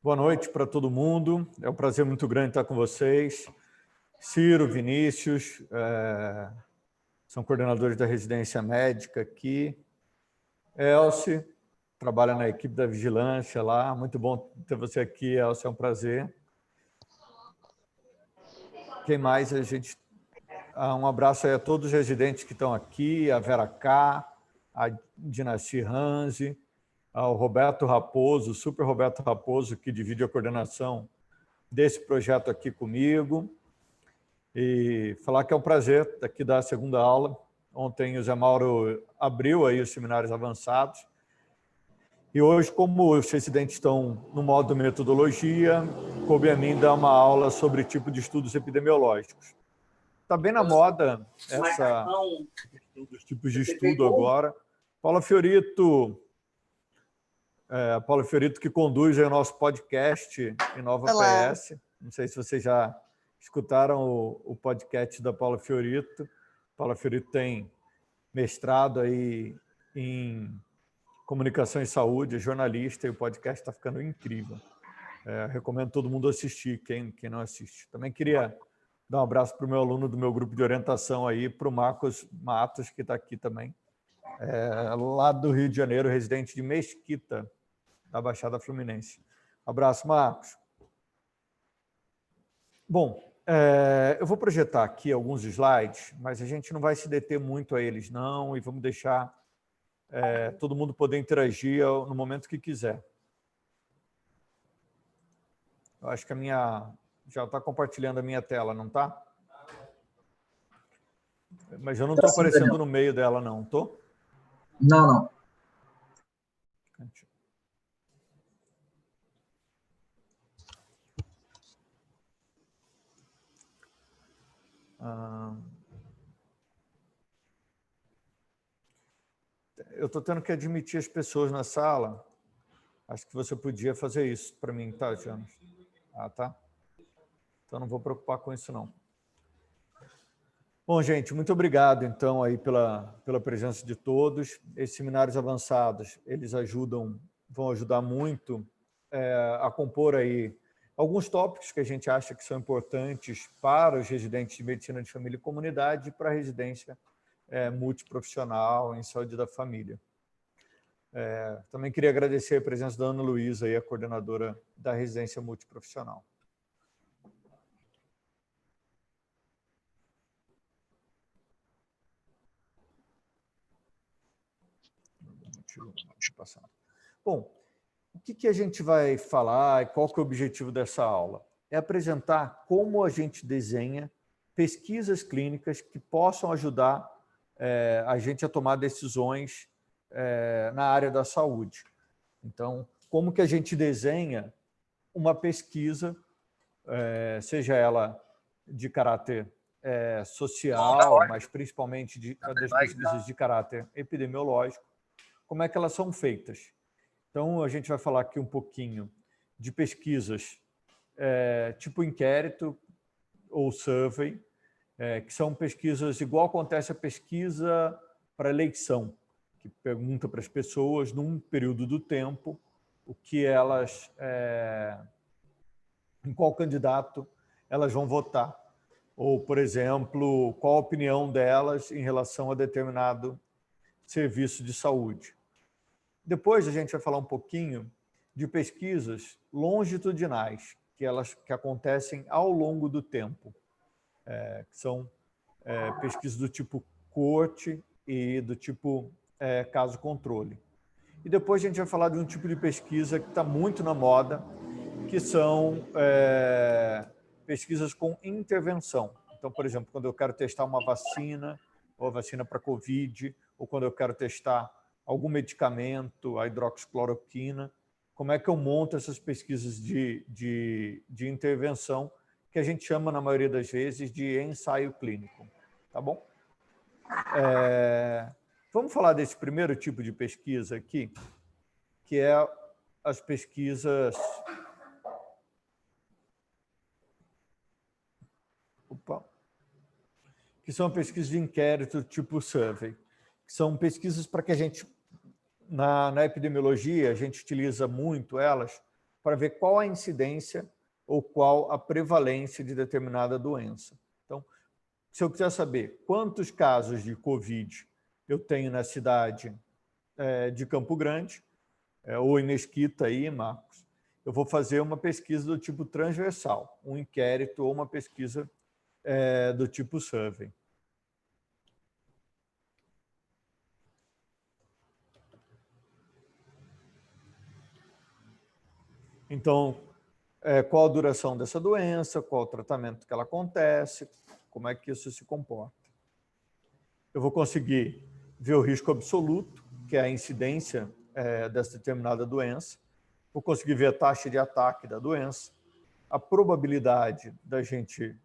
Boa noite para todo mundo. É um prazer muito grande estar com vocês. Ciro, Vinícius, são coordenadores da residência médica aqui. Elce, trabalha na equipe da vigilância lá. Muito bom ter você aqui, Elce, é um prazer. Quem mais? Um abraço aí a todos os residentes que estão aqui, a Vera K, a Dinastia Ranzi, ao Roberto Raposo, o Super Roberto Raposo, que divide a coordenação desse projeto aqui comigo. E falar que é um prazer aqui dar a segunda aula. Ontem o Zé Mauro abriu aí os seminários avançados. E hoje, como os residentes estão no modo metodologia, coube a mim dar uma aula sobre tipo de estudos epidemiológicos. Está bem na moda essa questão dos tipos de estudo agora. Paula Fiorito, que conduz o nosso podcast Inova PS. Não sei se vocês já escutaram o podcast da Paula Fiorito. Paula Fiorito tem mestrado aí em comunicação e saúde, é jornalista, e o podcast está ficando incrível. Recomendo todo mundo assistir, quem não assiste. Também queria dar um abraço para o meu aluno do meu grupo de orientação aí, para o Marcos Matos, que está aqui também, lá do Rio de Janeiro, residente de Mesquita, da Baixada Fluminense. Abraço, Marcos. Bom, eu vou projetar aqui alguns slides, mas a gente não vai se deter muito a eles, não, e vamos deixar todo mundo poder interagir no momento que quiser. Eu acho que a minha... Já está compartilhando a minha tela, não está? Mas eu não estou aparecendo no meio dela, não, estou? Não, não. Eu estou tendo que admitir as pessoas na sala. Acho que você podia fazer isso para mim, tá, Janos? Ah, tá. Então não vou preocupar com isso, não. Bom, gente, muito obrigado, então, aí pela presença de todos. Esses seminários avançados, eles vão ajudar muito a compor aí alguns tópicos que a gente acha que são importantes para os residentes de medicina de família e comunidade e para a residência multiprofissional em saúde da família. Também queria agradecer a presença da Ana Luísa, aí, a coordenadora da residência multiprofissional. Bom, o que a gente vai falar e qual que é o objetivo dessa aula? É apresentar como a gente desenha pesquisas clínicas que possam ajudar a gente a tomar decisões na área da saúde. Então, como que a gente desenha uma pesquisa, seja ela de caráter social, mas principalmente das pesquisas de caráter epidemiológico, como é que elas são feitas. Então, a gente vai falar aqui um pouquinho de pesquisas tipo inquérito ou survey, que são pesquisas igual acontece a pesquisa para eleição, que pergunta para as pessoas, num período do tempo, o que elas, em qual candidato elas vão votar. Ou, por exemplo, qual a opinião delas em relação a determinado serviço de saúde. Depois a gente vai falar um pouquinho de pesquisas longitudinais, que acontecem ao longo do tempo, que são pesquisas do tipo coorte e do tipo caso-controle. E depois a gente vai falar de um tipo de pesquisa que está muito na moda, que são pesquisas com intervenção. Então, por exemplo, quando eu quero testar uma vacina, ou a vacina para Covid, ou quando eu quero testar algum medicamento, a hidroxicloroquina, como é que eu monto essas pesquisas de intervenção, que a gente chama, na maioria das vezes, de ensaio clínico. Tá bom? Vamos falar desse primeiro tipo de pesquisa aqui, que é as pesquisas... que são pesquisas de inquérito tipo survey, que são pesquisas para que a gente, na epidemiologia, a gente utiliza muito elas para ver qual a incidência ou qual a prevalência de determinada doença. Então, se eu quiser saber quantos casos de Covid eu tenho na cidade de Campo Grande, ou em Mesquita, aí, Marcos, eu vou fazer uma pesquisa do tipo transversal, um inquérito ou uma pesquisa do tipo survey. Então, qual a duração dessa doença, qual o tratamento que ela acontece, como é que isso se comporta. Eu vou conseguir ver o risco absoluto, que é a incidência dessa determinada doença, vou conseguir ver a taxa de ataque da doença, a probabilidade da gente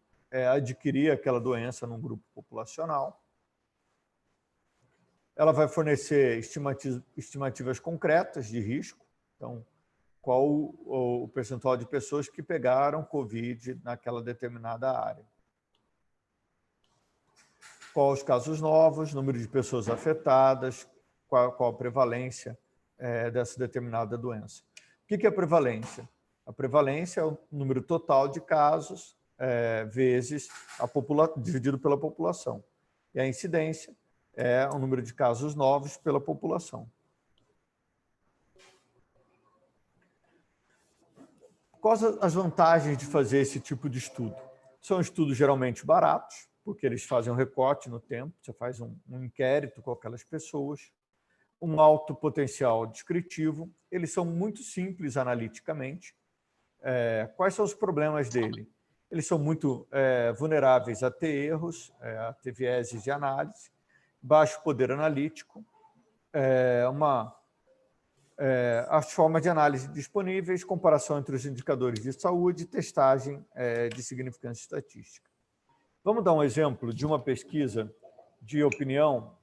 adquirir aquela doença num grupo populacional. Ela vai fornecer estimativas concretas de risco, então, qual o percentual de pessoas que pegaram Covid naquela determinada área. Qual os casos novos, número de pessoas afetadas, qual a prevalência dessa determinada doença. O que é a prevalência? A prevalência é o número total de casos vezes dividido pela população. E a incidência é o número de casos novos pela população. Quais as vantagens de fazer esse tipo de estudo? São estudos geralmente baratos, porque eles fazem um recorte no tempo, você faz um inquérito com aquelas pessoas, um alto potencial descritivo, eles são muito simples analiticamente. Quais são os problemas dele? Eles são muito vulneráveis a ter erros, a ter vieses de análise, baixo poder analítico, as formas de análise disponíveis, comparação entre os indicadores de saúde e testagem de significância estatística. Vamos dar um exemplo de uma pesquisa de opinião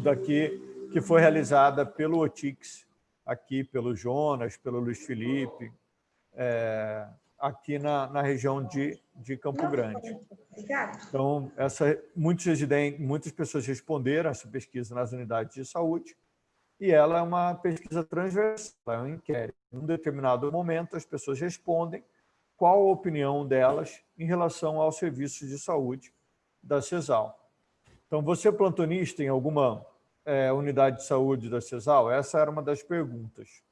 daqui, que foi realizada pelo Otix, aqui pelo Jonas, pelo Luiz Felipe, aqui na região de Campo Grande. Então, muitas pessoas responderam essa pesquisa nas unidades de saúde, e ela é uma pesquisa transversal, é um inquérito. Em um determinado momento, as pessoas respondem qual a opinião delas em relação aos serviços de saúde da CESAL. Então, você é plantonista em alguma unidade de saúde da CESAL? Essa era uma das perguntas.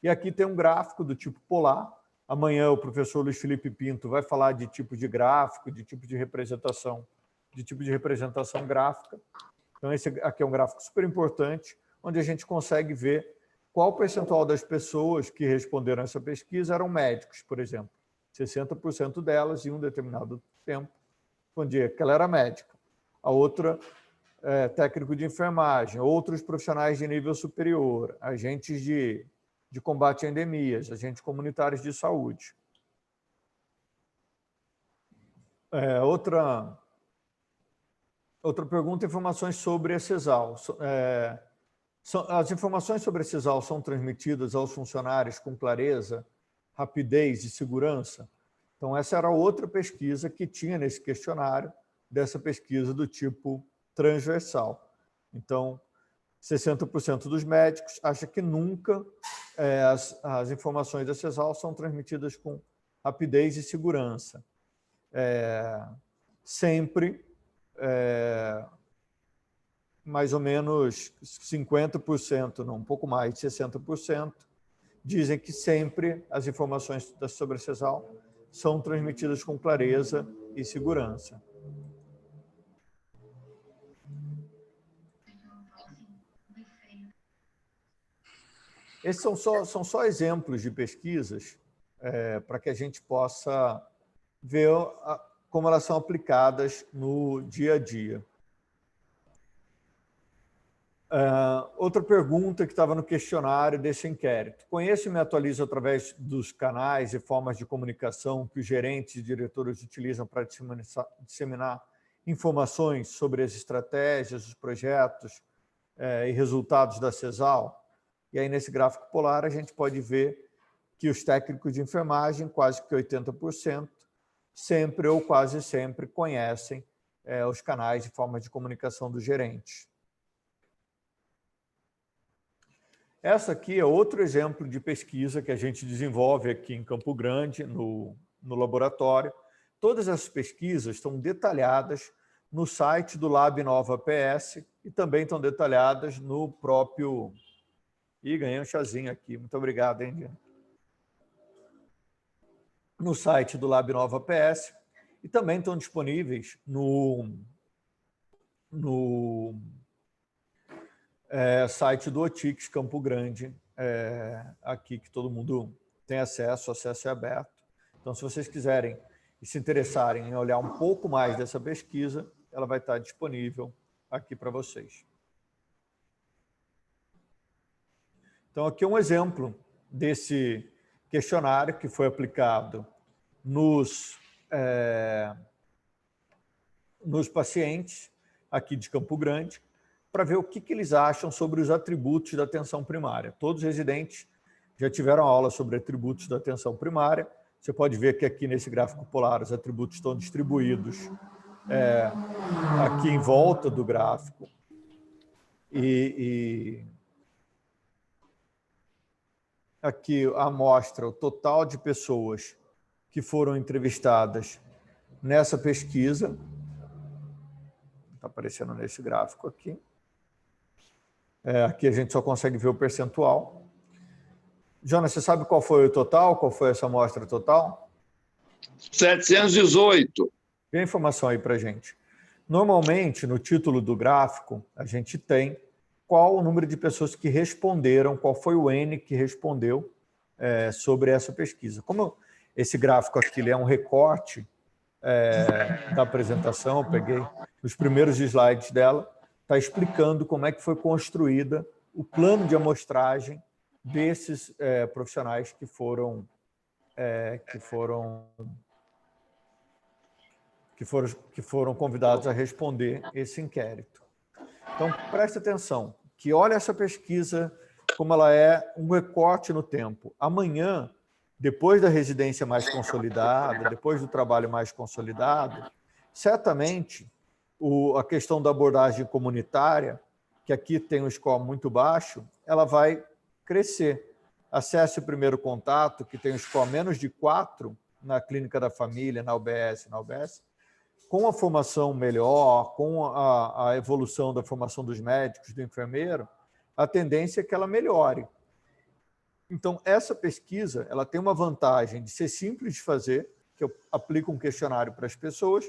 E aqui tem um gráfico do tipo polar. Amanhã o professor Luiz Felipe Pinto vai falar de tipo de gráfico, de tipo de representação gráfica. Então, esse aqui é um gráfico super importante, onde a gente consegue ver qual o percentual das pessoas que responderam essa pesquisa eram médicos, por exemplo. 60% delas, em um determinado tempo, respondia que ela era médica. A outra, técnico de enfermagem, outros profissionais de nível superior, agentes de combate a endemias, agentes comunitários de saúde. Outra pergunta, informações sobre a CESAL. As informações sobre a CESAL são transmitidas aos funcionários com clareza, rapidez e segurança? Então, essa era outra pesquisa que tinha nesse questionário, dessa pesquisa do tipo transversal. Então, 60% dos médicos acham que nunca as informações da CESAL são transmitidas com rapidez e segurança. Sempre, mais ou menos 50%, não, um pouco mais de 60%, dizem que sempre as informações sobre a CESAL são transmitidas com clareza e segurança. Esses são só exemplos de pesquisas para que a gente possa ver como elas são aplicadas no dia a dia. Outra pergunta que estava no questionário desse inquérito. Conheço e me atualizo através dos canais e formas de comunicação que os gerentes e diretores utilizam para disseminar informações sobre as estratégias, os projetos e resultados da CESAL. E aí, nesse gráfico polar, a gente pode ver que os técnicos de enfermagem, quase que 80%, sempre ou quase sempre conhecem os canais e formas de comunicação dos gerentes. Essa aqui é outro exemplo de pesquisa que a gente desenvolve aqui em Campo Grande, no laboratório. Todas essas pesquisas estão detalhadas no site do Lab Nova PS e também estão detalhadas no próprio... Ih, ganhei um chazinho aqui. Muito obrigado, hein, Diana? No site do Lab Nova PS e também estão disponíveis no site do Otix Campo Grande, aqui que todo mundo tem acesso, o acesso é aberto. Então, se vocês quiserem e se interessarem em olhar um pouco mais dessa pesquisa, ela vai estar disponível aqui para vocês. Então, aqui é um exemplo desse questionário que foi aplicado nos pacientes aqui de Campo Grande, para ver o que eles acham sobre os atributos da atenção primária. Todos os residentes já tiveram aula sobre atributos da atenção primária. Você pode ver que aqui nesse gráfico polar os atributos estão distribuídos aqui em volta do gráfico. E aqui a amostra, o total de pessoas que foram entrevistadas nessa pesquisa. Está aparecendo nesse gráfico aqui. Aqui a gente só consegue ver o percentual. Jonas, você sabe qual foi o total? Qual foi essa amostra total? 718. Vê a informação aí para a gente. Normalmente, no título do gráfico, a gente tem qual o número de pessoas que responderam, qual foi o N que respondeu sobre essa pesquisa. Como esse gráfico aqui ele é um recorte da apresentação, eu peguei os primeiros slides dela, está explicando como é que foi construída o plano de amostragem desses profissionais que foram convidados a responder esse inquérito. Então, preste atenção, que olha essa pesquisa como ela é um recorte no tempo. Amanhã, depois da residência mais consolidada, depois do trabalho mais consolidado, certamente a questão da abordagem comunitária, que aqui tem um score muito baixo, ela vai crescer. Acesse o primeiro contato, que tem um score menos de 4 na clínica da família, na UBS, com a formação melhor, com a evolução da formação dos médicos, do enfermeiro, a tendência é que ela melhore. Então, essa pesquisa ela tem uma vantagem de ser simples de fazer, que eu aplico um questionário para as pessoas,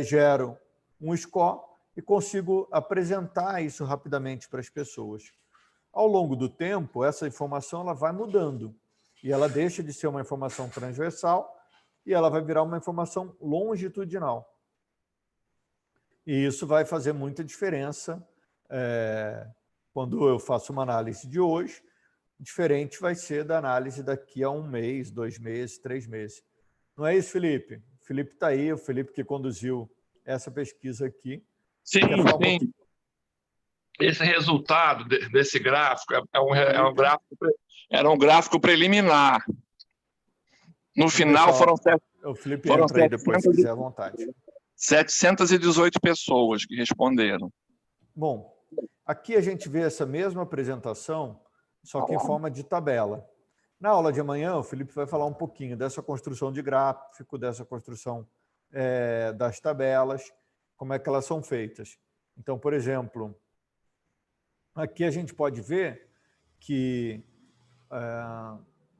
gero um score e consigo apresentar isso rapidamente para as pessoas. Ao longo do tempo, essa informação ela vai mudando e ela deixa de ser uma informação transversal e ela vai virar uma informação longitudinal. E isso vai fazer muita diferença quando eu faço uma análise de hoje, diferente vai ser da análise daqui a 1 mês, 2 meses, 3 meses. Não é isso, Felipe? O Felipe está aí, o Felipe que conduziu essa pesquisa aqui. Sim, sim. Esse resultado desse gráfico era um gráfico preliminar. No final foram o Felipe entra aí depois, se quiser, à vontade. 718 pessoas que responderam. Bom, aqui a gente vê essa mesma apresentação, só que em forma de tabela. Na aula de amanhã, o Felipe vai falar um pouquinho dessa construção de gráfico, dessa construção das tabelas, como é que elas são feitas. Então, por exemplo, aqui a gente pode ver que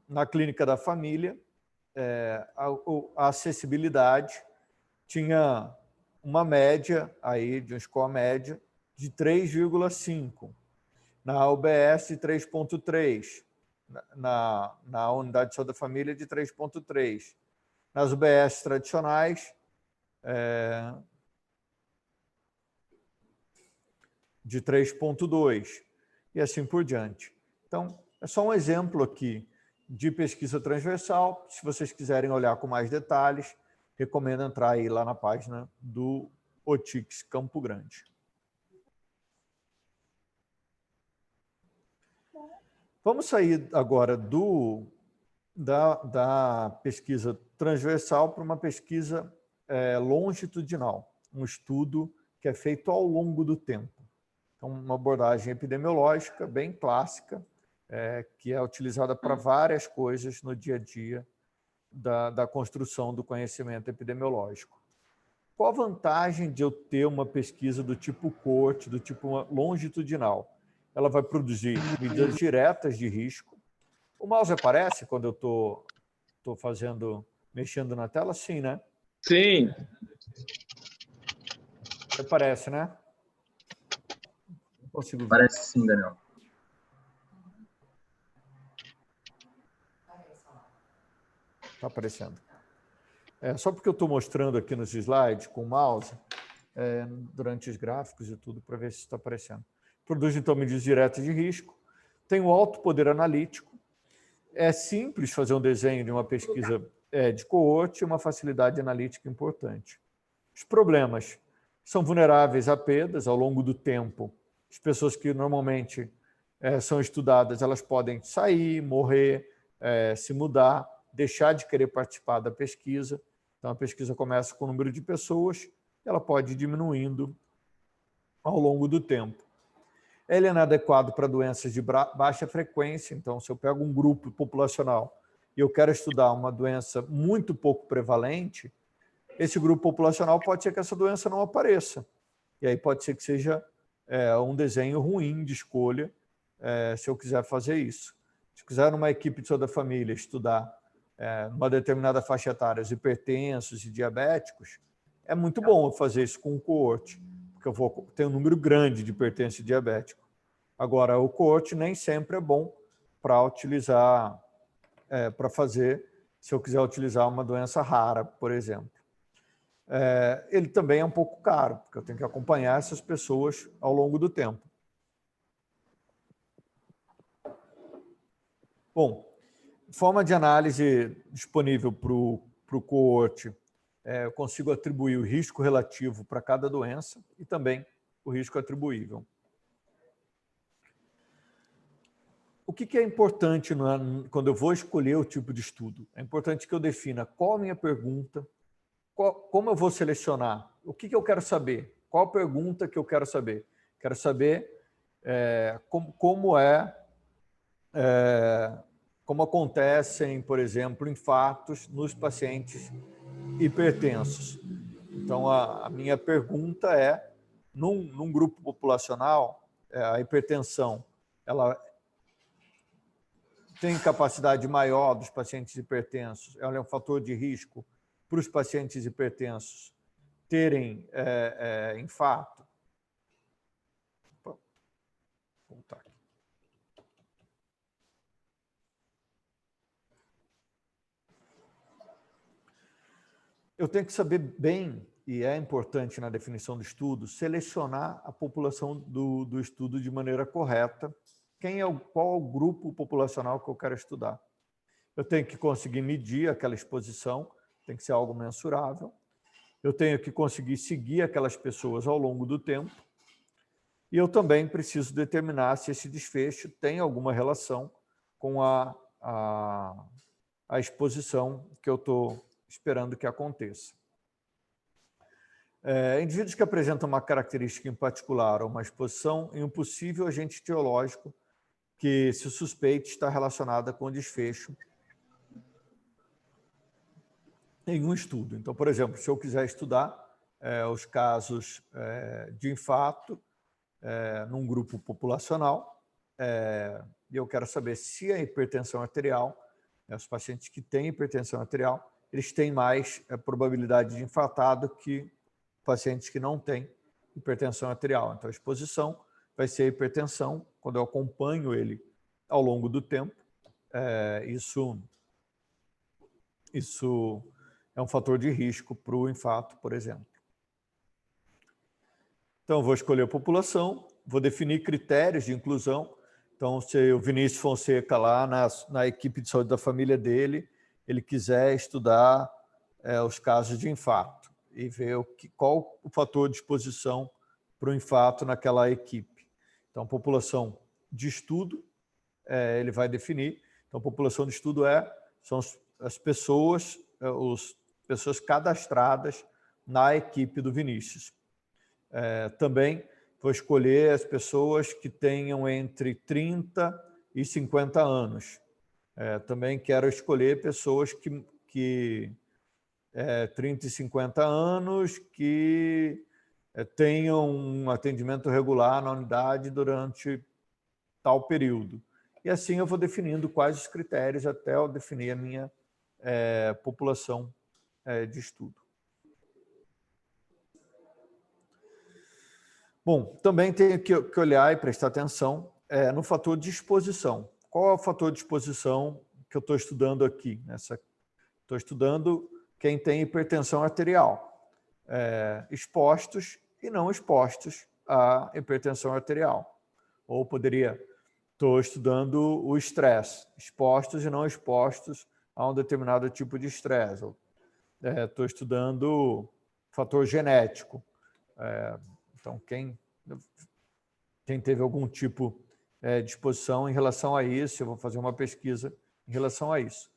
na clínica da família, a acessibilidade tinha uma média aí de um score média de 3,5. Na UBS, 3,3. Na unidade de saúde da família, de 3,3. Nas UBS tradicionais, de 3,2. E assim por diante. Então, é só um exemplo aqui de pesquisa transversal. Se vocês quiserem olhar com mais detalhes, recomendo entrar aí lá na página do Otix Campo Grande. Vamos sair agora da pesquisa transversal para uma pesquisa longitudinal, um estudo que é feito ao longo do tempo. Então, uma abordagem epidemiológica bem clássica, que é utilizada para várias coisas no dia a dia da construção do conhecimento epidemiológico. Qual a vantagem de eu ter uma pesquisa do tipo cohort, do tipo longitudinal? Ela vai produzir medidas diretas de risco. O mouse aparece quando eu estou mexendo na tela? Sim, né? Sim. Aparece, né? Não consigo ver. Parece sim, Daniel. Está aparecendo. Só porque eu estou mostrando aqui nos slides com o mouse, durante os gráficos e tudo, para ver se está aparecendo. Produz, então, medidas diretas de risco. Tem um alto poder analítico. É simples fazer um desenho de uma pesquisa de cohort e uma facilidade analítica importante. Os problemas são vulneráveis a perdas ao longo do tempo. As pessoas que normalmente são estudadas, elas podem sair, morrer, se mudar, deixar de querer participar da pesquisa. Então, a pesquisa começa com o número de pessoas, ela pode ir diminuindo ao longo do tempo. Ele é inadequado para doenças de baixa frequência. Então, se eu pego um grupo populacional e eu quero estudar uma doença muito pouco prevalente, esse grupo populacional pode ser que essa doença não apareça. E aí pode ser que seja um desenho ruim de escolha, se eu quiser fazer isso. Se eu quiser, numa equipe de saúde da família, estudar numa determinada faixa etária, os hipertensos e diabéticos, é muito bom eu fazer isso com um cohort, porque eu vou ter um número grande de hipertensos e diabéticos. Agora, o cohort nem sempre é bom para utilizar, para fazer, se eu quiser utilizar uma doença rara, por exemplo. Ele também é um pouco caro, porque eu tenho que acompanhar essas pessoas ao longo do tempo. Bom, forma de análise disponível para o cohort, eu consigo atribuir o risco relativo para cada doença e também o risco atribuível. O que é importante quando eu vou escolher o tipo de estudo? É importante que eu defina qual a minha pergunta, como eu vou selecionar, o que eu quero saber, qual a pergunta que eu quero saber. Quero saber como acontecem, por exemplo, infartos nos pacientes hipertensos. Então, a minha pergunta é, num grupo populacional, a hipertensão, ela tem capacidade maior dos pacientes hipertensos, ela é um fator de risco para os pacientes hipertensos terem infarto. Vou voltar aqui. Eu tenho que saber bem, e é importante na definição do estudo, selecionar a população do estudo de maneira correta. Qual é o grupo populacional que eu quero estudar? Eu tenho que conseguir medir aquela exposição, tem que ser algo mensurável. Eu tenho que conseguir seguir aquelas pessoas ao longo do tempo. E eu também preciso determinar se esse desfecho tem alguma relação com a exposição que eu estou esperando que aconteça. Indivíduos que apresentam uma característica em particular ou uma exposição em um possível agente etiológico que se suspeite está relacionada com o desfecho em um estudo. Então, por exemplo, se eu quiser estudar os casos de infarto num grupo populacional, e eu quero saber se a hipertensão arterial, os pacientes que têm hipertensão arterial, eles têm mais probabilidade de infartar do que pacientes que não têm hipertensão arterial. Então, a exposição vai ser a hipertensão, quando eu acompanho ele ao longo do tempo. Isso é um fator de risco para o infarto, por exemplo. Então, eu vou escolher a população, vou definir critérios de inclusão. Então, se o Vinícius Fonseca, lá na equipe de saúde da família dele, ele quiser estudar os casos de infarto e ver qual o fator de exposição para o infarto naquela equipe. Então, população de estudo, ele vai definir. Então, população de estudo são as pessoas, pessoas cadastradas na equipe do Vinícius. Também vou escolher as pessoas que tenham entre 30 e 50 anos. Também quero escolher pessoas que 30 e 50 anos que tenham um atendimento regular na unidade durante tal período. E assim eu vou definindo quais os critérios até eu definir a minha população de estudo. Bom, também tenho que olhar e prestar atenção no fator de exposição. Qual é o fator de exposição que eu estou estudando aqui? Estou estudando quem tem hipertensão arterial, expostos e não expostos à hipertensão arterial. Ou estou estudando o estresse, expostos e não expostos a um determinado tipo de estresse. Estou estudando fator genético. Então, quem teve algum tipo de exposição em relação a isso, eu vou fazer uma pesquisa em relação a isso.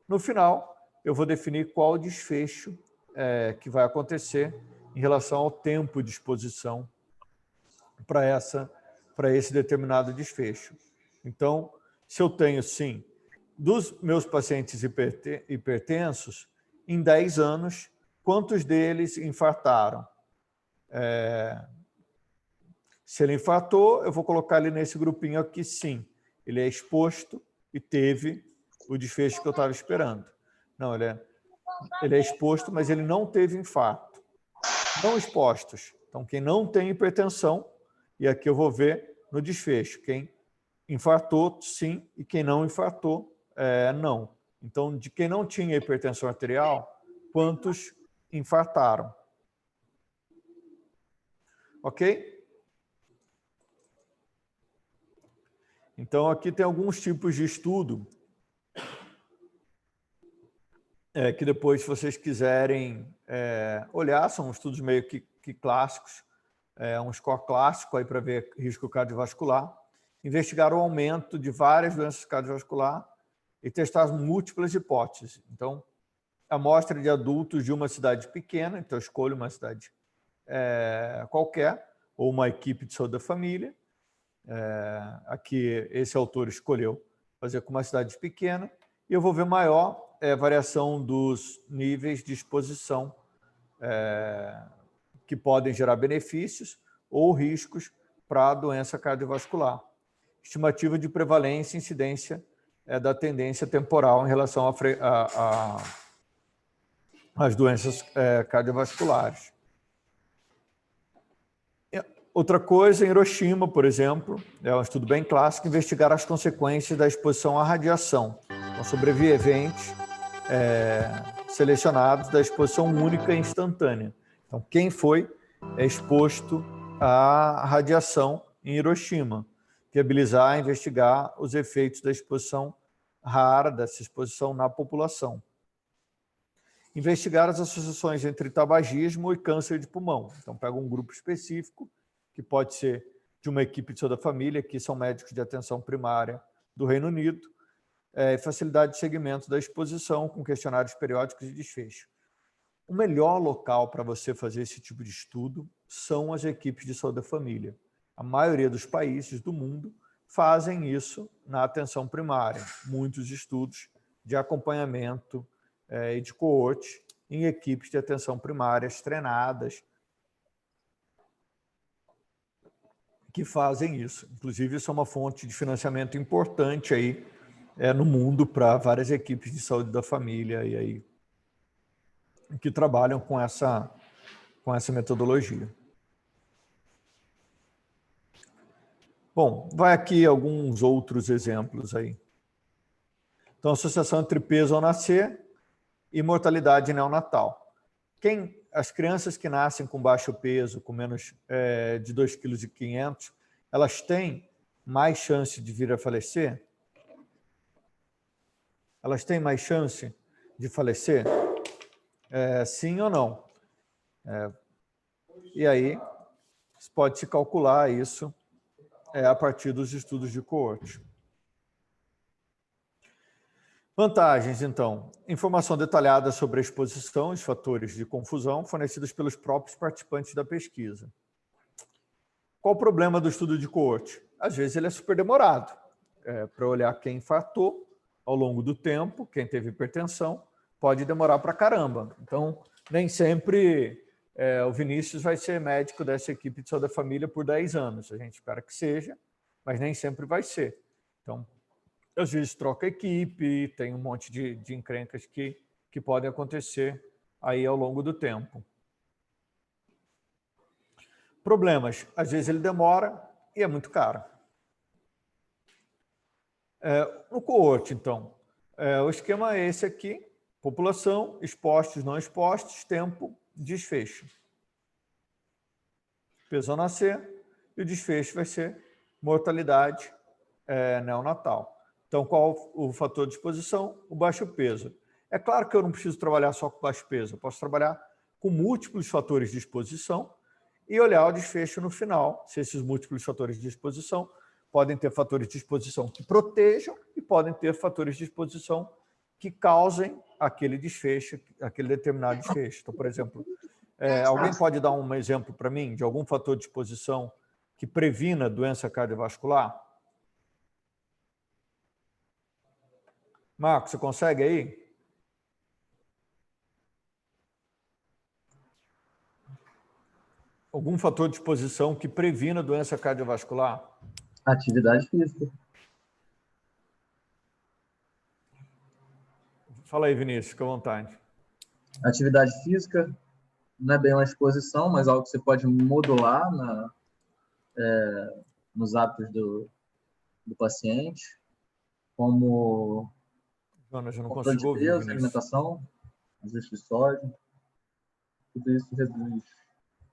No final, eu vou definir qual o desfecho que vai acontecer em relação ao tempo de exposição para esse determinado desfecho. Então, se eu tenho, sim, dos meus pacientes hipertensos, em 10 anos, quantos deles infartaram? Se ele infartou, eu vou colocar ele nesse grupinho aqui, sim. Ele é exposto e teve o desfecho que eu estava esperando. Não, ele é exposto, mas ele não teve infarto. Não expostos. Então, quem não tem hipertensão, e aqui eu vou ver no desfecho, quem infartou, sim, e quem não infartou, não. Então, de quem não tinha hipertensão arterial, quantos infartaram? Ok? Então, aqui tem alguns tipos de estudo que depois, se vocês quiserem olhar, são estudos meio que clássicos, um score clássico aí para ver risco cardiovascular, investigar o aumento de várias doenças cardiovasculares e testar múltiplas hipóteses. Então, amostra de adultos de uma cidade pequena, então eu escolho uma cidade qualquer, ou uma equipe de saúde da família. Aqui, esse autor escolheu fazer com uma cidade pequena, e eu vou ver maior variação dos níveis de exposição que podem gerar benefícios ou riscos para a doença cardiovascular. Estimativa de prevalência e incidência da tendência temporal em relação às doenças cardiovasculares. Outra coisa, em Hiroshima, por exemplo, é um estudo bem clássico, investigar as consequências da exposição à radiação. Então, sobreviventes selecionados da exposição única e instantânea. Então, quem foi exposto à radiação em Hiroshima, viabilizar e investigar os efeitos da exposição rara, dessa exposição na população. Investigar as associações entre tabagismo e câncer de pulmão. Então, pega um grupo específico, que pode ser de uma equipe de saúde da família, que são médicos de atenção primária do Reino Unido, facilidade de segmento da exposição com questionários periódicos de desfecho. O melhor local para você fazer esse tipo de estudo são as equipes de saúde da família. A maioria dos países do mundo fazem isso na atenção primária. Muitos estudos de acompanhamento e de coorte em equipes de atenção primárias treinadas que fazem isso. Inclusive, isso é uma fonte de financiamento importante aí no mundo para várias equipes de saúde da família e aí que trabalham com essa metodologia. Bom, vai aqui alguns outros exemplos aí. Então, associação entre peso ao nascer e mortalidade neonatal. As crianças que nascem com baixo peso, com menos de 2,5 kg, elas têm mais chance de vir a falecer? Elas têm mais chance de falecer? Sim ou não? E aí, pode-se calcular isso a partir dos estudos de coorte. Vantagens, então. Informação detalhada sobre a exposição e os fatores de confusão fornecidos pelos próprios participantes da pesquisa. Qual o problema do estudo de coorte? Às vezes ele é super demorado para olhar quem infartou ao longo do tempo, quem teve hipertensão, pode demorar para caramba. Então, nem sempre o Vinícius vai ser médico dessa equipe de saúde da família por 10 anos. A gente espera que seja, mas nem sempre vai ser. Então, às vezes troca equipe, tem um monte de encrencas que podem acontecer aí ao longo do tempo. Problemas. Às vezes ele demora e é muito caro. No coorte, então, o esquema é esse aqui. População, expostos, não expostos, tempo, desfecho. Peso ao nascer e o desfecho vai ser mortalidade neonatal. Então, qual o fator de exposição? O baixo peso. É claro que eu não preciso trabalhar só com baixo peso, eu posso trabalhar com múltiplos fatores de exposição e olhar o desfecho no final, se esses múltiplos fatores de exposição podem ter fatores de exposição que protejam e podem ter fatores de exposição que causem aquele desfecho, aquele determinado desfecho. Então, por exemplo, alguém pode dar um exemplo para mim de algum fator de exposição que previna doença cardiovascular? Marcos, você consegue aí? Algum fator de exposição que previna doença cardiovascular? Atividade física. Fala aí, Vinícius, fica à vontade. Atividade física não é bem uma exposição, mas algo que você pode modular nos hábitos do paciente, como Jonas, eu não controle consigo de ouvir, peso, Vinícius. alimentação, ajuste de sódio. Tudo isso reduz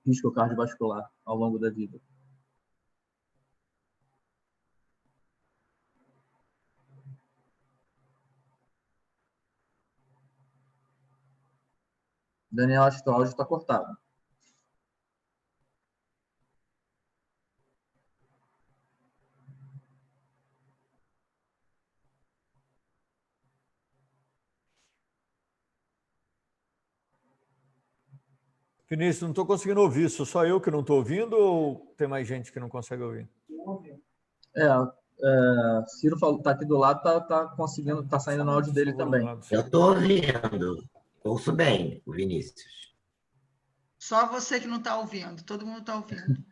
risco cardiovascular ao longo da vida. Daniel, acho que o áudio está cortado. Vinícius, não estou conseguindo ouvir. Sou só eu que não estou ouvindo ou tem mais gente que não consegue ouvir? Ciro está aqui do lado, tá conseguindo, tá saindo no áudio dele também. Eu estou ouvindo. Ouço bem o Vinícius. Só você que não está ouvindo, todo mundo está ouvindo.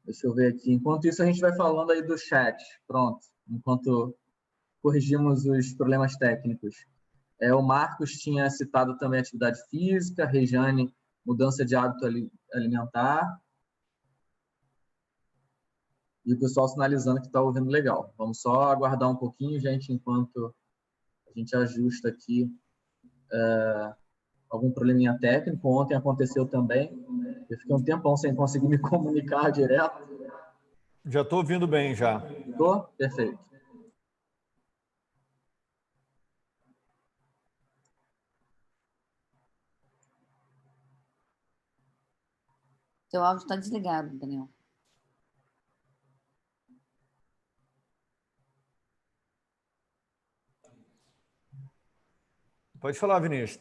Deixa eu ver aqui. Enquanto isso, a gente vai falando aí do chat. Pronto. Enquanto corrigimos os problemas técnicos. O Marcos tinha citado também atividade física, Rejane, mudança de hábito alimentar. E o pessoal sinalizando que está ouvindo legal. Vamos só aguardar um pouquinho, gente, enquanto a gente ajusta aqui algum probleminha técnico. Ontem aconteceu também. Eu fiquei um tempão sem conseguir me comunicar direto. Já estou ouvindo bem, já. Tô? Perfeito. Seu áudio está desligado, Daniel. Pode falar, Vinícius,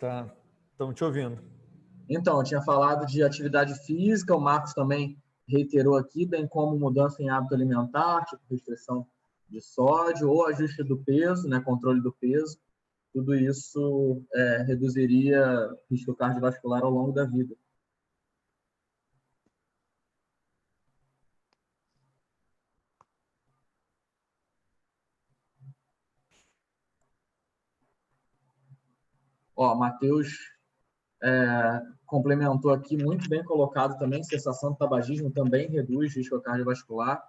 estamos te ouvindo. Então, eu tinha falado de atividade física, o Marcos também reiterou aqui, bem como mudança em hábito alimentar, tipo restrição de sódio ou ajuste do peso, né, controle do peso. Tudo isso reduziria risco cardiovascular ao longo da vida. Matheus complementou aqui, muito bem colocado também, cessação do tabagismo também reduz risco cardiovascular.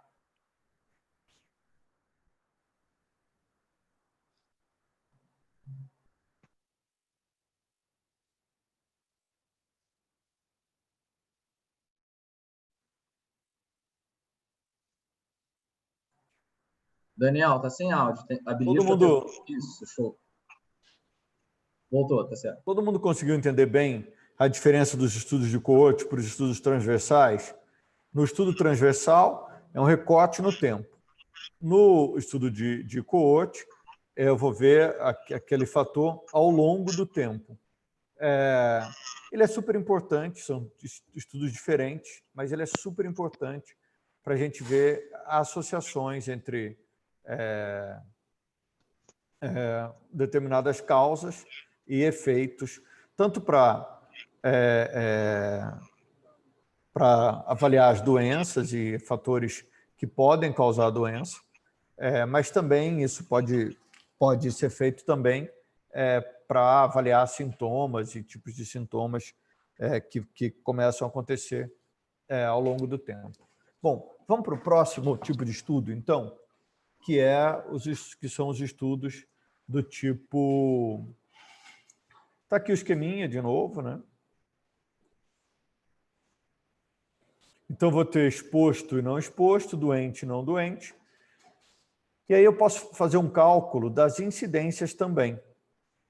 Daniel, tá sem áudio. Todo mundo... Isso, show. Voltou, tá certo. Todo mundo conseguiu entender bem a diferença dos estudos de coorte para os estudos transversais? No estudo transversal, é um recorte no tempo. No estudo de coorte, eu vou ver aquele fator ao longo do tempo. ele é super importante, são estudos diferentes, mas ele é super importante para a gente ver associações entre determinadas causas e efeitos, tanto para avaliar as doenças e fatores que podem causar a doença, mas também isso pode ser feito também para avaliar sintomas e tipos de sintomas que começam a acontecer ao longo do tempo. Bom, vamos para o próximo tipo de estudo, então, que são os estudos do tipo... Está aqui o esqueminha de novo, né? Então, vou ter exposto e não exposto, doente e não doente. E aí eu posso fazer um cálculo das incidências também.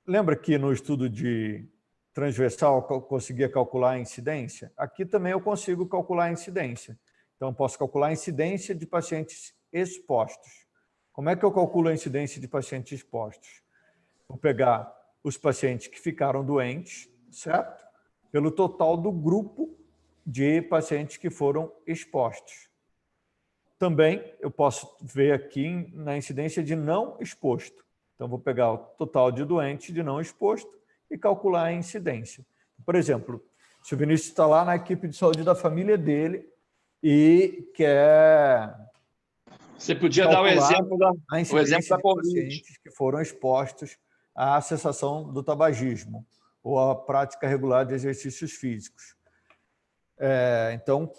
Lembra que no estudo de transversal eu conseguia calcular a incidência? Aqui também eu consigo calcular a incidência. Então, eu posso calcular a incidência de pacientes expostos. Como é que eu calculo a incidência de pacientes expostos? Vou pegar os pacientes que ficaram doentes, certo? Pelo total do grupo de pacientes que foram expostos. Também eu posso ver aqui na incidência de não exposto. Então, vou pegar o total de doentes de não exposto e calcular a incidência. Por exemplo, se o Vinícius está lá na equipe de saúde da família dele e quer... Você podia dar o exemplo da Covid. Pacientes que foram expostos à cessação do tabagismo ou à prática regular de exercícios físicos. Então,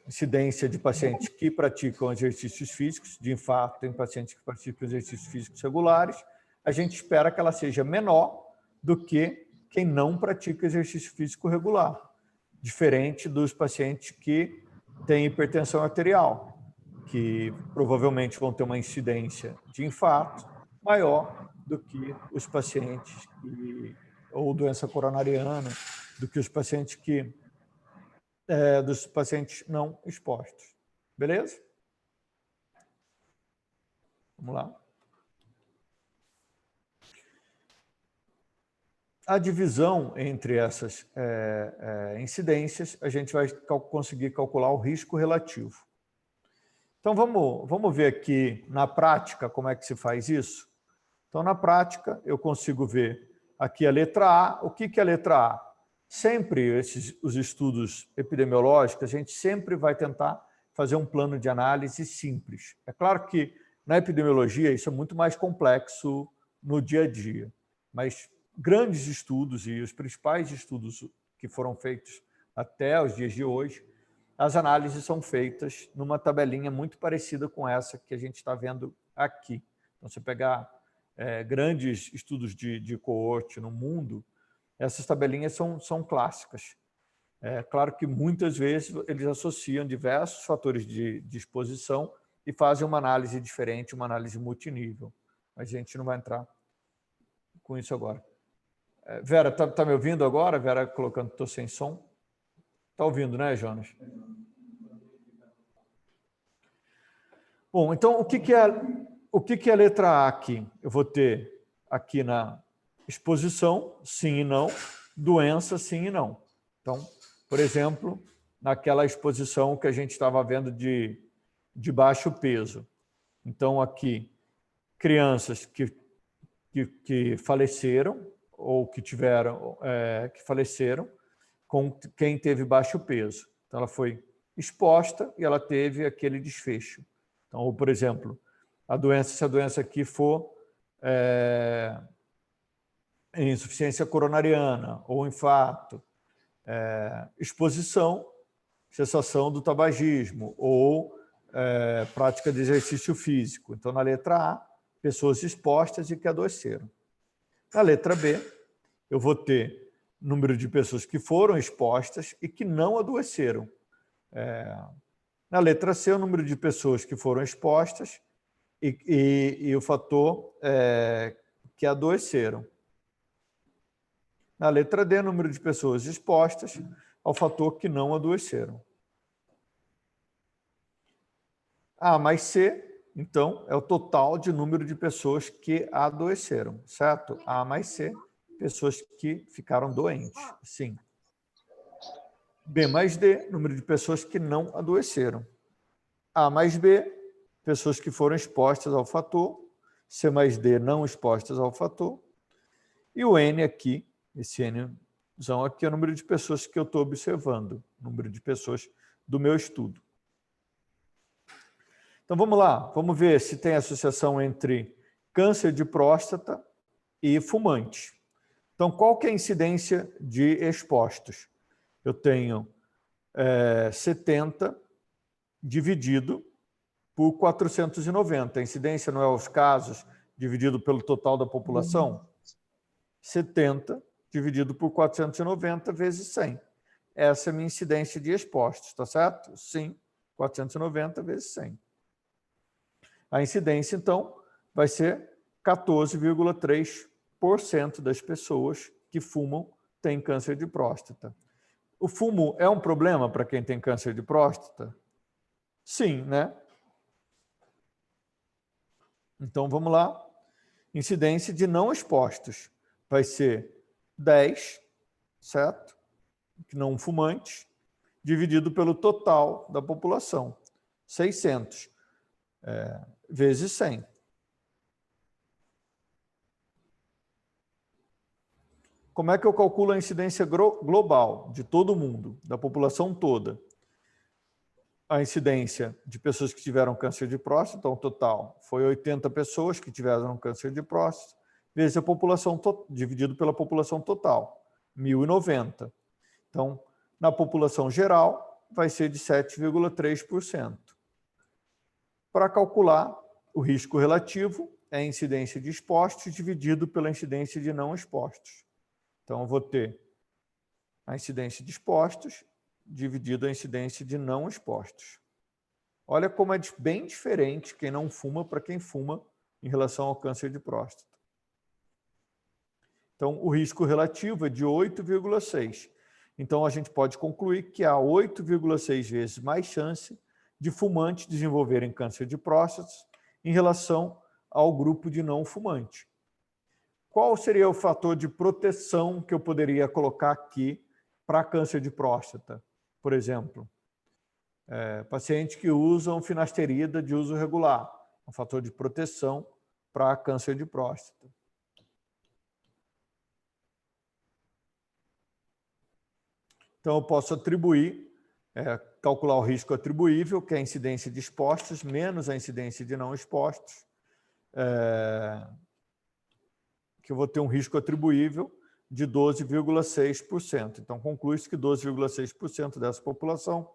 incidência de pacientes que praticam exercícios físicos, de infarto em pacientes que praticam exercícios físicos regulares, a gente espera que ela seja menor do que quem não pratica exercício físico regular, diferente dos pacientes que têm hipertensão arterial, que provavelmente vão ter uma incidência de infarto maior do que os pacientes ou doença coronariana, do que os pacientes dos pacientes não expostos. Beleza? Vamos lá. A divisão entre essas incidências, a gente vai conseguir calcular o risco relativo. Então, vamos ver aqui na prática como é que se faz isso? Então, na prática, eu consigo ver aqui a letra A. O que é a letra A? Sempre os estudos epidemiológicos, a gente sempre vai tentar fazer um plano de análise simples. É claro que na epidemiologia isso é muito mais complexo no dia a dia, mas grandes estudos e os principais estudos que foram feitos até os dias de hoje, as análises são feitas numa tabelinha muito parecida com essa que a gente está vendo aqui. Então, se pegar grandes estudos de coorte no mundo, essas tabelinhas são clássicas. É claro que muitas vezes eles associam diversos fatores de exposição e fazem uma análise diferente, uma análise multinível. Mas a gente não vai entrar com isso agora. Vera, tá me ouvindo agora? Vera colocando, estou sem som. Está ouvindo, né, Jonas? Bom, então, o que é a letra A aqui? Eu vou ter aqui na exposição, sim e não, doença, sim e não. Então, por exemplo, naquela exposição que a gente estava vendo de baixo peso. Então, aqui, crianças que faleceram ou que faleceram com quem teve baixo peso. Então, ela foi exposta e ela teve aquele desfecho. Então, ou, por exemplo, se a doença aqui for insuficiência coronariana ou infarto, exposição, cessação do tabagismo ou prática de exercício físico. Então, na letra A, pessoas expostas e que adoeceram. Na letra B, eu vou ter número de pessoas que foram expostas e que não adoeceram. Na letra C, o número de pessoas que foram expostas e o fator que adoeceram. Na letra D, o número de pessoas expostas ao fator que não adoeceram. A mais C, então, é o total de número de pessoas que adoeceram, certo? A mais C pessoas que ficaram doentes, sim. B mais D, número de pessoas que não adoeceram. A mais B, pessoas que foram expostas ao fator. C mais D, não expostas ao fator. E o N aqui, esse Nzão aqui é o número de pessoas que eu estou observando, número de pessoas do meu estudo. Então, vamos lá, vamos ver se tem associação entre câncer de próstata e fumante. Então, qual que é a incidência de expostos? Eu tenho 70 dividido por 490. A incidência não é os casos dividido pelo total da população? 70 dividido por 490 vezes 100. Essa é a minha incidência de expostos, tá certo? Sim, 490 vezes 100. A incidência, então, vai ser 14,3% das pessoas que fumam têm câncer de próstata. O fumo é um problema para quem tem câncer de próstata? Sim, né? Então, vamos lá. Incidência de não expostos vai ser 10, certo? Que não fumantes, dividido pelo total da população, 600, vezes 100. Como é que eu calculo a incidência global de todo mundo, da população toda? A incidência de pessoas que tiveram câncer de próstata, então o total foi 80 pessoas que tiveram câncer de próstata, vezes a população, dividido pela população total, 1.090. Então, na população geral, vai ser de 7,3%. Para calcular o risco relativo, é a incidência de expostos dividido pela incidência de não expostos. Então, eu vou ter a incidência de expostos dividido a incidência de não expostos. Olha como é bem diferente quem não fuma para quem fuma em relação ao câncer de próstata. Então, o risco relativo é de 8,6. Então, a gente pode concluir que há 8,6 vezes mais chance de fumantes desenvolverem câncer de próstata em relação ao grupo de não fumante. Qual seria o fator de proteção que eu poderia colocar aqui para câncer de próstata? Por exemplo, pacientes que usam finasterida de uso regular, um fator de proteção para câncer de próstata. Então, eu posso atribuir, calcular o risco atribuível, que é a incidência de expostos, menos a incidência de não expostos, que eu vou ter um risco atribuível de 12,6%. Então, conclui-se que 12,6% dessa população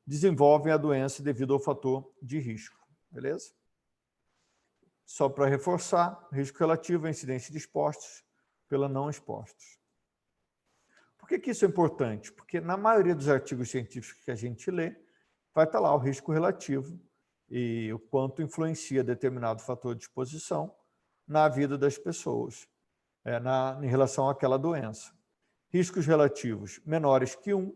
desenvolvem a doença devido ao fator de risco. Beleza? Só para reforçar, risco relativo à incidência de expostos pela não expostos. Por que isso é importante? Porque na maioria dos artigos científicos que a gente lê, vai estar lá o risco relativo e o quanto influencia determinado fator de exposição na vida das pessoas, em relação àquela doença. Riscos relativos menores que 1,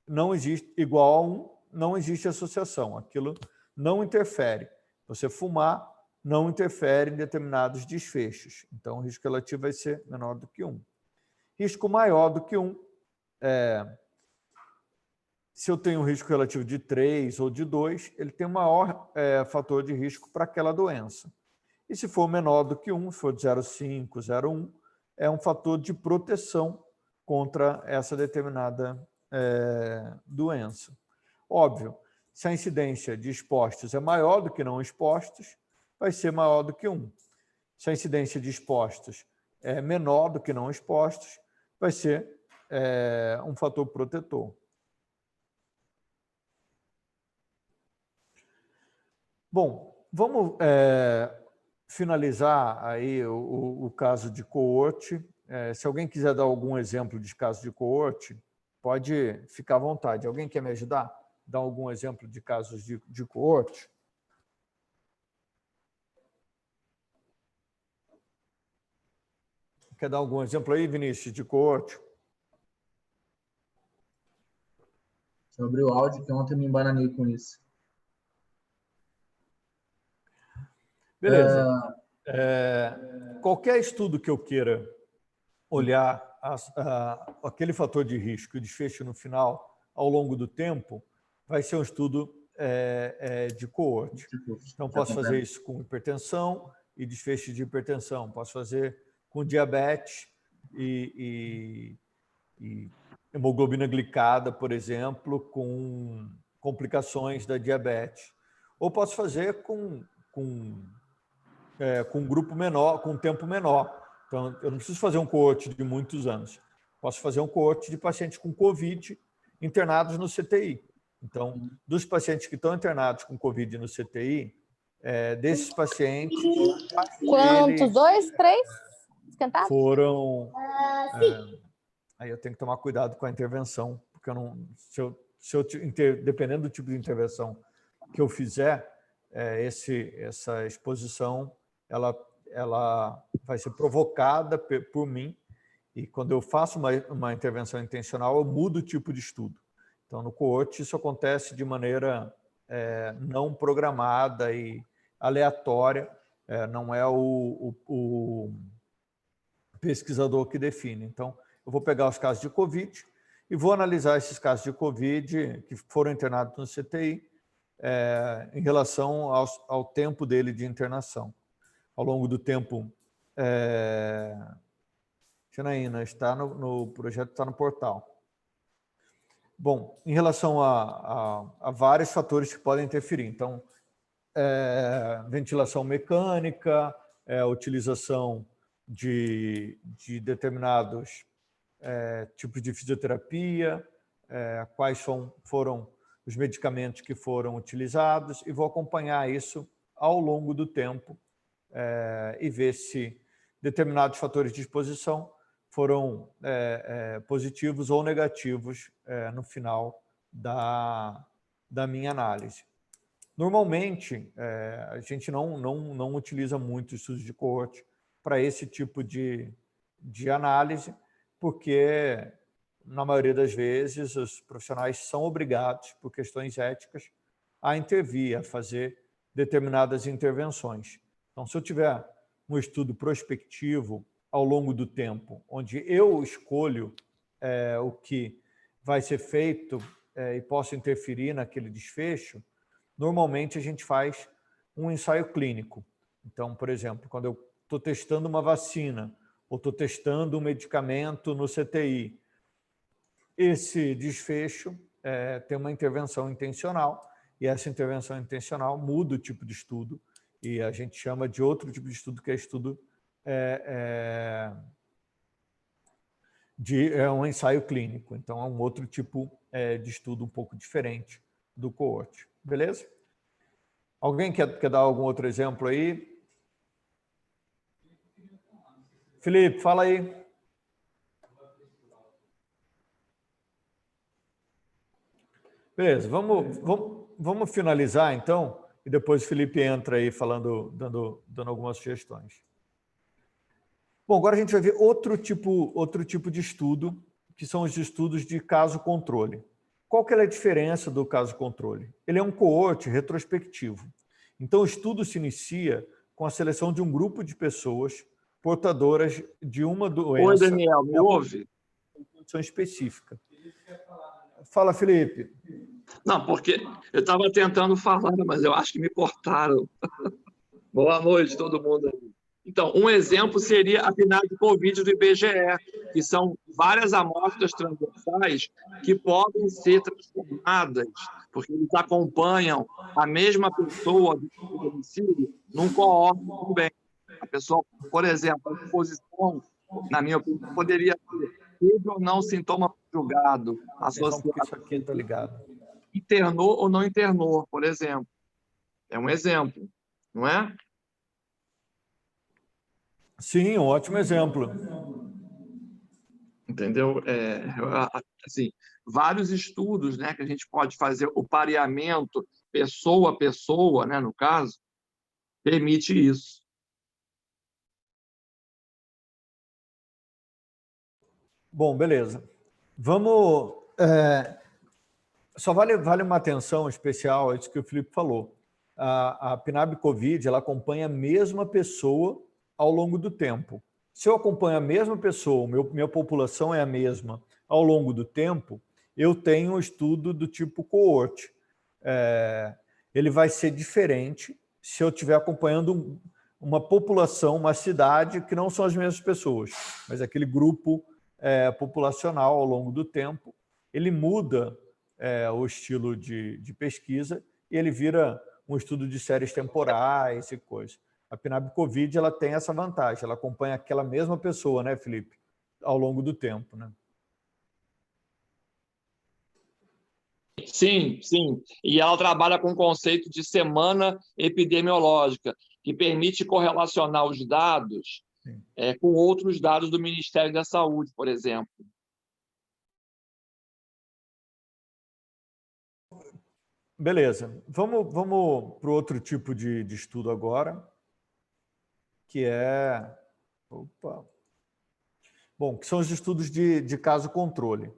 não existe, igual a 1, não existe associação, aquilo não interfere. Você fumar não interfere em determinados desfechos, então o risco relativo vai ser menor do que 1. Risco maior do que 1, se eu tenho um risco relativo de 3 ou de 2, ele tem um maior fator de risco para aquela doença. E se for menor do que 1, se for de 0,5, 0,1, é um fator de proteção contra essa determinada doença. Óbvio, se a incidência de expostos é maior do que não expostos, vai ser maior do que 1. Se a incidência de expostos é menor do que não expostos, vai ser um fator protetor. Bom, vamos finalizar aí o caso de coorte. Se alguém quiser dar algum exemplo de caso de coorte, pode ficar à vontade. Alguém quer me ajudar? Dar algum exemplo de casos de coorte? Quer dar algum exemplo aí, Vinícius, de coorte? Deixa eu abrir o áudio, que ontem eu me embananei com isso. Beleza. Qualquer estudo que eu queira olhar aquele fator de risco e o desfecho no final, ao longo do tempo, vai ser um estudo de coorte. Então, posso fazer isso com hipertensão e desfecho de hipertensão. Posso fazer com diabetes e hemoglobina glicada, por exemplo, com complicações da diabetes. Ou posso fazer com um grupo menor, com um tempo menor. Então, eu não preciso fazer um coorte de muitos anos. Posso fazer um coorte de pacientes com Covid internados no CTI. Então, dos pacientes que estão internados com Covid no CTI, desses pacientes... Quantos? 2, 3? Esquentados? Foram... aí eu tenho que tomar cuidado com a intervenção, porque eu não, dependendo do tipo de intervenção que eu fizer, essa exposição ela vai ser provocada por mim, e quando eu faço uma intervenção intencional, eu mudo o tipo de estudo. Então, no coorte, isso acontece de maneira não programada e aleatória, não é o pesquisador que define. Então, eu vou pegar os casos de Covid e vou analisar esses casos de Covid que foram internados no CTI em relação ao tempo dele de internação. Ao longo do tempo, Janaína, está no projeto, está no portal. Bom, em relação a vários fatores que podem interferir. Então, ventilação mecânica, utilização de determinados tipos de fisioterapia, quais foram os medicamentos que foram utilizados, e vou acompanhar isso ao longo do tempo e ver se determinados fatores de exposição foram positivos ou negativos no final da minha análise. Normalmente, a gente não utiliza muito estudos de coorte para esse tipo de análise, porque, na maioria das vezes, os profissionais são obrigados, por questões éticas, a intervir, a fazer determinadas intervenções. Então, se eu tiver um estudo prospectivo ao longo do tempo, onde eu escolho o que vai ser feito e posso interferir naquele desfecho, normalmente a gente faz um ensaio clínico. Então, por exemplo, quando eu estou testando uma vacina ou estou testando um medicamento no CTI, esse desfecho tem uma intervenção intencional, e essa intervenção intencional muda o tipo de estudo, e a gente chama de outro tipo de estudo, que é estudo um ensaio clínico. Então, é um outro tipo de estudo um pouco diferente do coorte. Beleza? Alguém quer dar algum outro exemplo aí? Felipe, fala aí. Beleza, vamos finalizar, então, e depois o Felipe entra aí dando algumas sugestões. Bom, agora a gente vai ver outro tipo de estudo, que são os estudos de caso-controle. Qual que é a diferença do caso-controle? Ele é um coorte retrospectivo. Então, o estudo se inicia com a seleção de um grupo de pessoas portadoras de uma doença... Oi, Daniel, me ouve? Uma condição específica. Fala, Felipe. Não, porque eu estava tentando falar, mas eu acho que me cortaram. Boa noite, todo mundo aí. Então, um exemplo seria a PNAD Covid do IBGE, que são várias amostras transversais que podem ser transformadas, porque eles acompanham a mesma pessoa do domicílio num coorte também. A pessoa, por exemplo, a exposição, na minha opinião, poderia ter teve ou não sintoma julgado associado. Isso aqui está ligado. Internou ou não internou, por exemplo. É um exemplo, não é? Sim, um ótimo exemplo. Entendeu? Assim, vários estudos, né, que a gente pode fazer, o pareamento pessoa a pessoa, né, no caso, permite isso. Bom, beleza. Vamos... só vale uma atenção especial a isso que o Felipe falou. A PNAB Covid, ela acompanha a mesma pessoa ao longo do tempo. Se eu acompanho a mesma pessoa, minha população é a mesma ao longo do tempo, eu tenho um estudo do tipo cohort. Ele vai ser diferente se eu estiver acompanhando uma população, uma cidade, que não são as mesmas pessoas, mas aquele grupo populacional ao longo do tempo, ele muda o estilo de pesquisa e ele vira um estudo de séries temporais e coisa. A PNAB Covid ela tem essa vantagem, ela acompanha aquela mesma pessoa, né, Felipe, ao longo do tempo, né? Sim, sim. E ela trabalha com o conceito de semana epidemiológica, que permite correlacionar os dados com outros dados do Ministério da Saúde, por exemplo. Beleza. Vamos para o outro tipo de estudo agora, que é... Opa. Bom, que são os estudos de caso controle.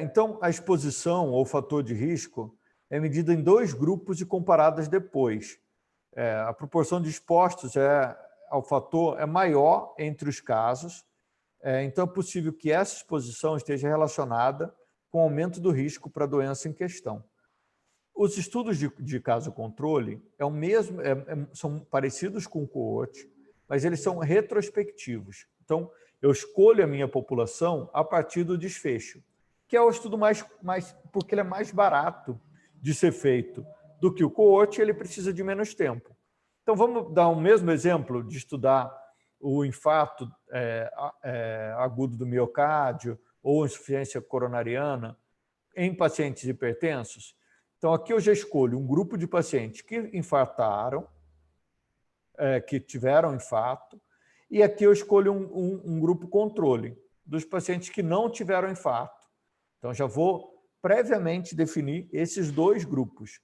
Então, a exposição ou fator de risco é medida em 2 grupos e comparadas depois. A proporção de expostos ao fator é maior entre os casos, então é possível que essa exposição esteja relacionada com o aumento do risco para a doença em questão. Os estudos de caso controle são parecidos com o cohort, mas eles são retrospectivos. Então, eu escolho a minha população a partir do desfecho, que é o estudo porque ele é mais barato de ser feito do que o cohort, ele precisa de menos tempo. Então, vamos dar um mesmo exemplo de estudar o infarto agudo do miocárdio ou insuficiência coronariana em pacientes hipertensos. Então, aqui eu já escolho um grupo de pacientes que infartaram, que tiveram infarto, e aqui eu escolho um grupo controle dos pacientes que não tiveram infarto. Então, já vou previamente definir esses 2 grupos.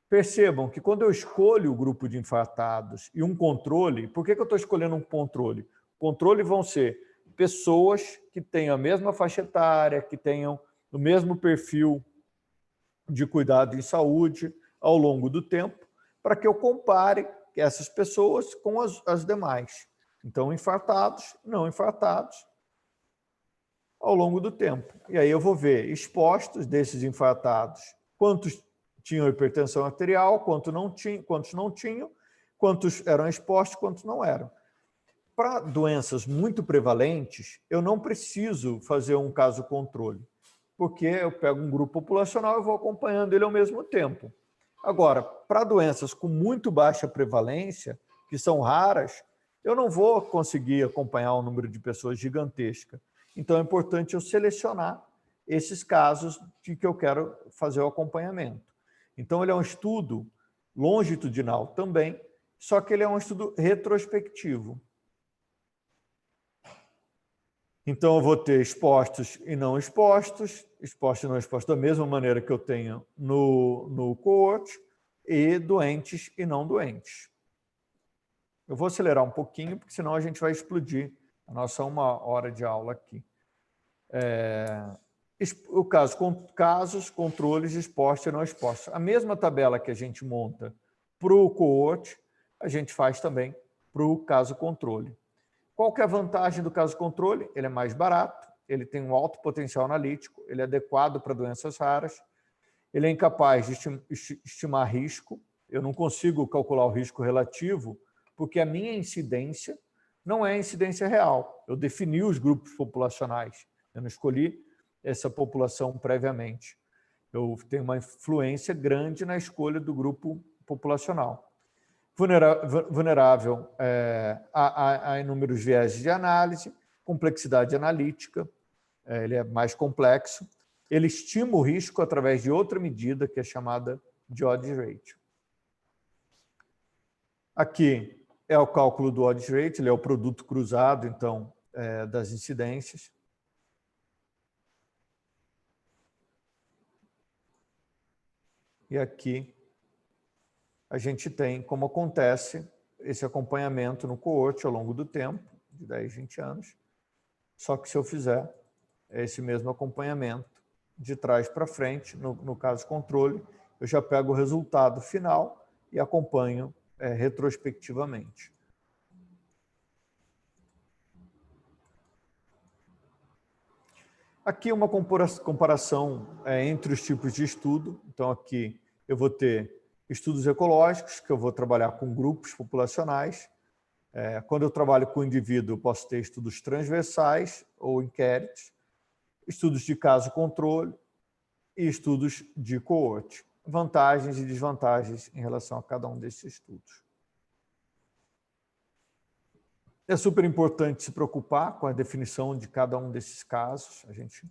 Percebam que quando eu escolho o grupo de infartados e um controle, por que eu estou escolhendo um controle? Controle vão ser pessoas que tenham a mesma faixa etária, que tenham o mesmo perfil de cuidado em saúde ao longo do tempo, para que eu compare essas pessoas com as demais. Então, infartados, não infartados, ao longo do tempo. E aí eu vou ver expostos desses infartados, quantos tinham hipertensão arterial, quantos não tinham, quantos eram expostos, quantos não eram. Para doenças muito prevalentes, eu não preciso fazer um caso controle, porque eu pego um grupo populacional e vou acompanhando ele ao mesmo tempo. Agora, para doenças com muito baixa prevalência, que são raras, eu não vou conseguir acompanhar um número de pessoas gigantesca. Então, é importante eu selecionar esses casos de que eu quero fazer o acompanhamento. Então, ele é um estudo longitudinal também, só que ele é um estudo retrospectivo. Então, eu vou ter expostos e não expostos da mesma maneira que eu tenho no cohort, e doentes e não doentes. Eu vou acelerar um pouquinho, porque senão a gente vai explodir a nossa 1 hora de aula aqui. O casos, controles, expostos e não expostos. A mesma tabela que a gente monta para o cohort, a gente faz também para o caso controle. Qual que é a vantagem do caso controle? Ele é mais barato, ele tem um alto potencial analítico, ele é adequado para doenças raras, ele é incapaz de estimar risco, eu não consigo calcular o risco relativo, porque a minha incidência não é a incidência real. Eu defini os grupos populacionais, eu não escolhi essa população previamente. Eu tenho uma influência grande na escolha do grupo populacional. Vulnerável a inúmeros vieses de análise, complexidade analítica, ele é mais complexo. Ele estima o risco através de outra medida, que é chamada de odds ratio. Aqui é o cálculo do odds ratio, ele é o produto cruzado, então, das incidências. E aqui a gente tem como acontece esse acompanhamento no cohort ao longo do tempo, de 10, 20 anos. Só que se eu fizer esse mesmo acompanhamento de trás para frente, no caso controle, eu já pego o resultado final e acompanho retrospectivamente. Aqui uma comparação entre os tipos de estudo. Então, aqui eu vou ter estudos ecológicos, que eu vou trabalhar com grupos populacionais. Quando eu trabalho com o indivíduo, eu posso ter estudos transversais ou inquéritos, estudos de caso-controle e estudos de coorte. Vantagens e desvantagens em relação a cada um desses estudos. É super importante se preocupar com a definição de cada um desses casos. A gente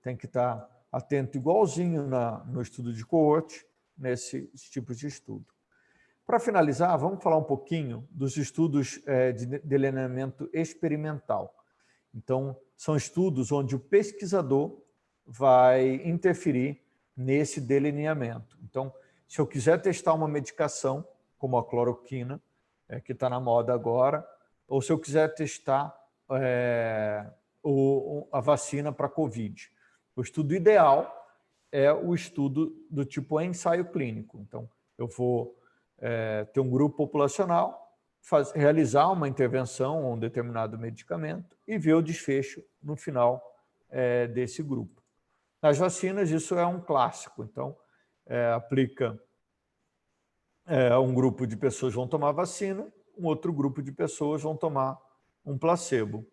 tem que estar atento igualzinho no estudo de coorte, nesses tipos de estudo. Para finalizar, vamos falar um pouquinho dos estudos de delineamento experimental. Então, são estudos onde o pesquisador vai interferir nesse delineamento. Então, se eu quiser testar uma medicação, como a cloroquina, que está na moda agora, ou se eu quiser testar a vacina para a COVID. O estudo ideal é o estudo do tipo ensaio clínico. Então, eu vou ter um grupo populacional, realizar uma intervenção ou um determinado medicamento e ver o desfecho no final desse grupo. Nas vacinas, isso é um clássico. Então, aplica um grupo de pessoas vão tomar vacina, um outro grupo de pessoas vão tomar um placebo.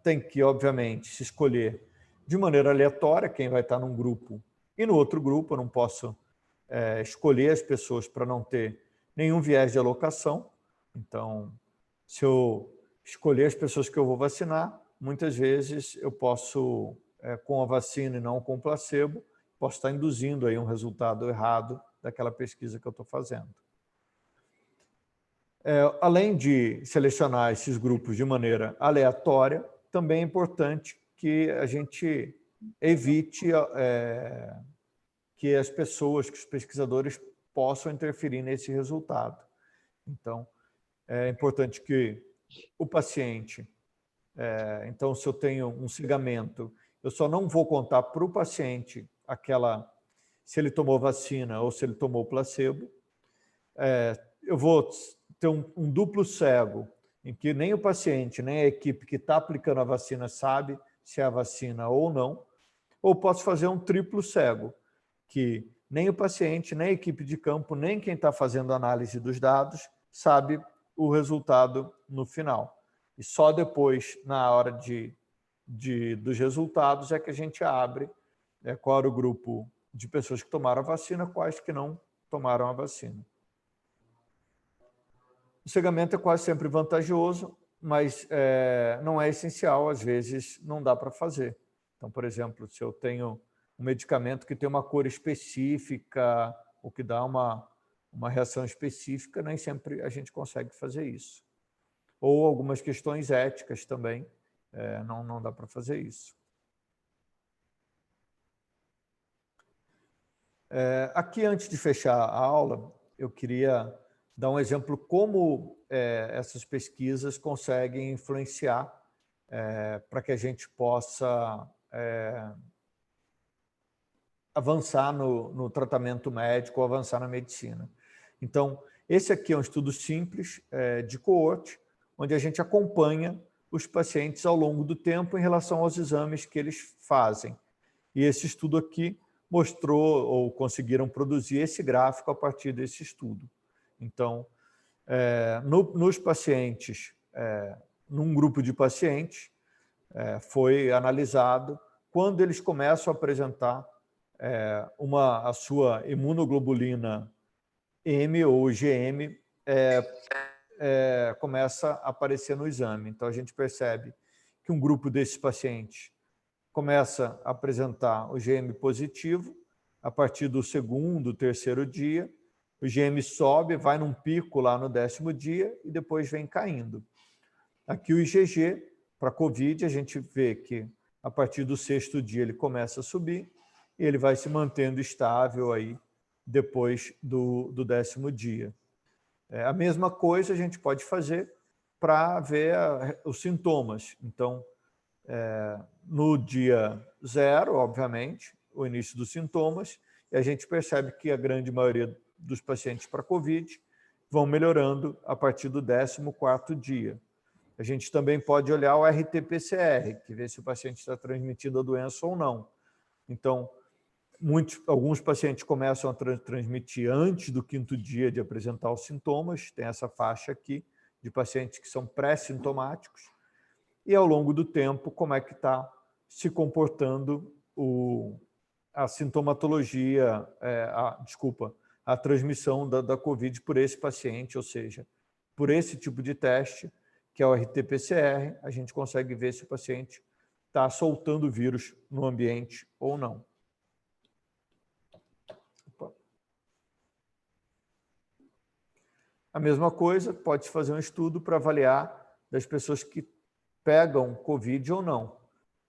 Tem que, obviamente, se escolher de maneira aleatória quem vai estar num grupo e no outro grupo. Eu não posso escolher as pessoas para não ter nenhum viés de alocação. Então, se eu escolher as pessoas que eu vou vacinar, muitas vezes eu posso, com a vacina e não com o placebo, posso estar induzindo aí um resultado errado daquela pesquisa que eu estou fazendo. Além de selecionar esses grupos de maneira aleatória, também é importante que a gente evite que as pessoas, que os pesquisadores possam interferir nesse resultado. Então, é importante que o paciente, então, se eu tenho um cigamento, eu só não vou contar para o paciente se ele tomou vacina ou se ele tomou placebo. Eu vou ter um duplo cego, em que nem o paciente, nem a equipe que está aplicando a vacina sabe se é a vacina ou não. Ou posso fazer um triplo cego, que nem o paciente, nem a equipe de campo, nem quem está fazendo a análise dos dados sabe o resultado no final. E só depois, na hora dos resultados, é que a gente abre qual era o grupo de pessoas que tomaram a vacina, quais que não tomaram a vacina. O cegamento é quase sempre vantajoso, mas não é essencial, às vezes não dá para fazer. Então, por exemplo, se eu tenho um medicamento que tem uma cor específica ou que dá uma reação específica, nem sempre a gente consegue fazer isso. Ou algumas questões éticas também, não dá para fazer isso. Aqui, antes de fechar a aula, eu queria dar um exemplo como essas pesquisas conseguem influenciar para que a gente possa avançar no tratamento médico ou avançar na medicina. Então, esse aqui é um estudo simples de coorte, onde a gente acompanha os pacientes ao longo do tempo em relação aos exames que eles fazem. E esse estudo aqui mostrou ou conseguiram produzir esse gráfico a partir desse estudo. Então, nos pacientes, num grupo de pacientes, foi analisado quando eles começam a apresentar a sua imunoglobulina M ou IgM começa a aparecer no exame. Então, a gente percebe que um grupo desses pacientes começa a apresentar o IgM positivo a partir do segundo, terceiro dia. O IgM sobe, vai num pico lá no 10º dia e depois vem caindo. Aqui o IgG, para a COVID, a gente vê que a partir do 6º dia ele começa a subir e ele vai se mantendo estável aí depois do 10º dia. A mesma coisa a gente pode fazer para ver os sintomas. Então, no dia 0, obviamente, o início dos sintomas, e a gente percebe que a grande maioria dos pacientes para COVID vão melhorando a partir do 14º dia. A gente também pode olhar o RT-PCR, que vê se o paciente está transmitindo a doença ou não. Então, alguns pacientes começam a transmitir antes do 5º dia de apresentar os sintomas, tem essa faixa aqui de pacientes que são pré-sintomáticos, e ao longo do tempo, como é que está se comportando a sintomatologia, a transmissão da COVID por esse paciente, ou seja, por esse tipo de teste, que é o RT-PCR, a gente consegue ver se o paciente está soltando o vírus no ambiente ou não. A mesma coisa, pode-se fazer um estudo para avaliar das pessoas que pegam COVID ou não.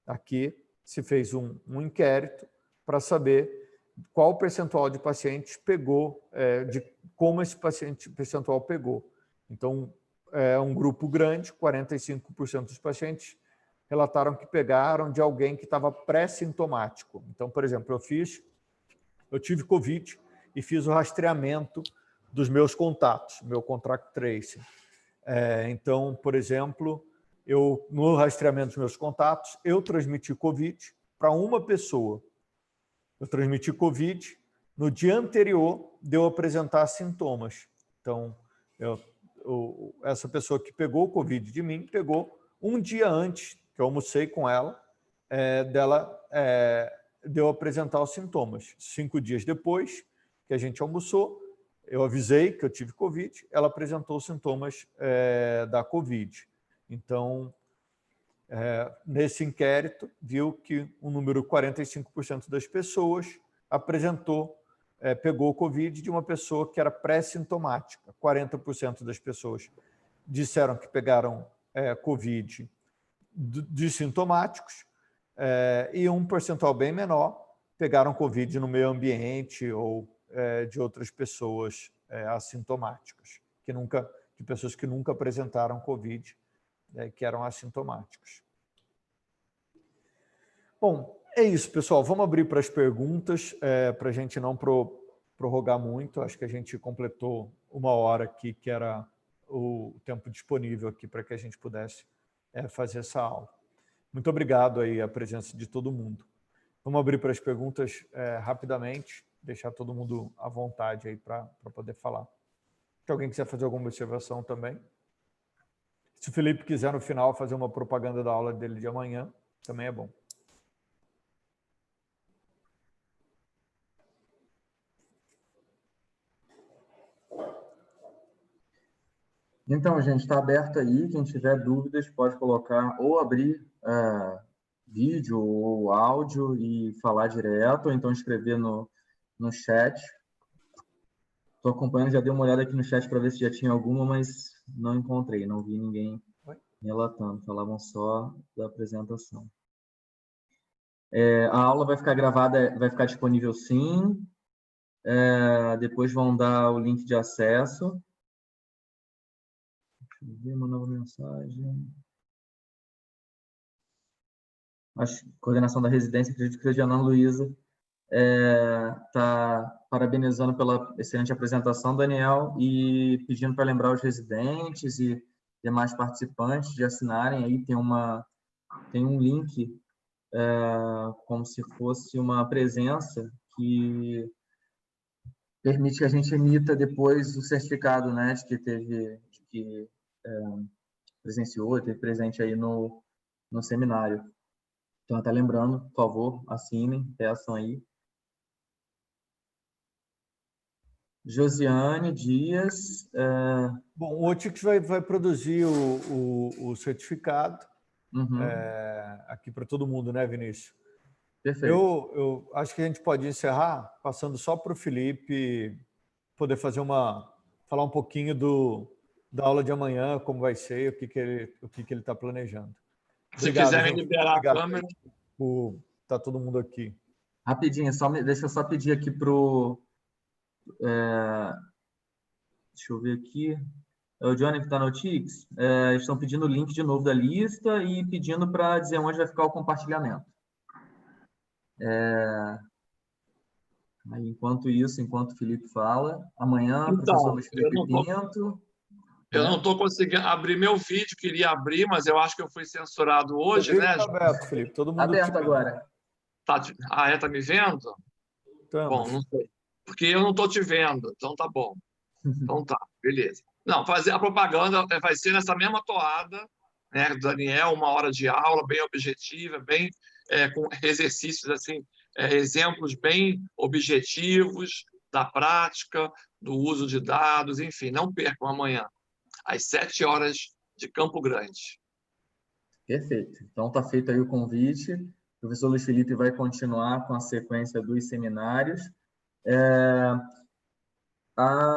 Aqui se fez um inquérito para saber qual o percentual de pacientes pegou, de como esse percentual pegou. Então, é um grupo grande, 45% dos pacientes relataram que pegaram de alguém que estava pré-sintomático. Então, por exemplo, eu tive COVID e fiz o rastreamento dos meus contatos, meu contact tracing. Então, por exemplo, no rastreamento dos meus contatos, eu transmiti COVID para uma pessoa. Eu transmiti COVID no dia anterior de eu apresentar sintomas. Então, essa pessoa que pegou o COVID de mim, pegou um dia antes, que eu almocei com ela, de eu apresentar os sintomas. 5 dias depois que a gente almoçou, eu avisei que eu tive COVID, ela apresentou os sintomas da COVID. Então, nesse inquérito, viu que um número 45% das pessoas pegou o COVID de uma pessoa que era pré-sintomática. 40% das pessoas disseram que pegaram COVID de sintomáticos e um percentual bem menor pegaram COVID no meio ambiente ou de outras pessoas assintomáticas, de pessoas que nunca apresentaram COVID, que eram assintomáticos. Bom, é isso, pessoal. Vamos abrir para as perguntas, para a gente não prorrogar muito. Acho que a gente completou 1 hora aqui, que era o tempo disponível aqui para que a gente pudesse fazer essa aula. Muito obrigado aí a presença de todo mundo. Vamos abrir para as perguntas rapidamente, deixar todo mundo à vontade aí para poder falar. Se alguém quiser fazer alguma observação também. Se o Felipe quiser, no final, fazer uma propaganda da aula dele de amanhã, também é bom. Então, gente, está aberto aí. Quem tiver dúvidas pode colocar ou abrir vídeo ou áudio e falar direto, ou então escrever no chat. Estou acompanhando, já dei uma olhada aqui no chat para ver se já tinha alguma, mas não encontrei, não vi ninguém relatando, falavam só da apresentação. A aula vai ficar gravada, vai ficar disponível sim. Depois vão dar o link de acesso. Deixa eu ver uma nova mensagem. A coordenação da residência, acredito que seja a Ana Luísa, está parabenizando pela excelente apresentação, Daniel, e pedindo para lembrar os residentes e demais participantes de assinarem. Aí tem um link, como se fosse uma presença, que permite que a gente emita depois o certificado, né, de que presenciou, teve presente aí no seminário. Então, até lembrando, por favor, assinem, peçam aí. Josiane Dias. Bom, o OTIX vai produzir o certificado aqui para todo mundo, né, Vinícius? Perfeito. Eu acho que a gente pode encerrar passando só para o Felipe poder falar um pouquinho da aula de amanhã, como vai ser, o que ele está planejando. Se quiserem liberar a câmera. Está todo mundo aqui. Rapidinho, deixa eu só pedir aqui para o... deixa eu ver aqui. O Johnny que está no TIX. Estão pedindo o link de novo da lista e pedindo para dizer onde vai ficar o compartilhamento. Aí, enquanto o Felipe fala, amanhã, professor Luiz Felipe Pinto. Eu não estou conseguindo abrir meu vídeo, queria abrir, mas eu acho que eu fui censurado hoje, né? Está aberto, Felipe. Todo mundo Aberto agora. Tá me vendo? Bom, não sei. Porque eu não estou te vendo, então tá bom. Então tá, beleza. Não, fazer a propaganda vai ser nessa mesma toada, né, do Daniel, 1 hora de aula, bem objetiva, bem com exercícios, assim, exemplos bem objetivos da prática, do uso de dados, enfim, não percam amanhã, às 7 horas de Campo Grande. Perfeito. Então está feito aí o convite. O professor Luiz Felipe vai continuar com a sequência dos seminários.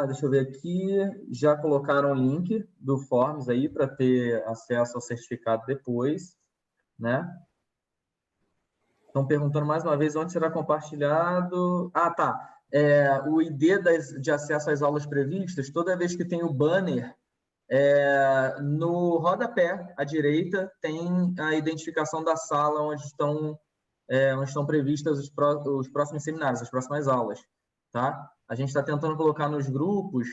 Deixa eu ver aqui, já colocaram o link do Forms aí para ter acesso ao certificado depois, né? Estão perguntando mais uma vez onde será compartilhado. Tá. O ID de acesso às aulas previstas, toda vez que tem o banner, no rodapé à direita tem a identificação da sala onde estão previstas os próximos seminários, as próximas aulas, tá? A gente está tentando colocar nos grupos,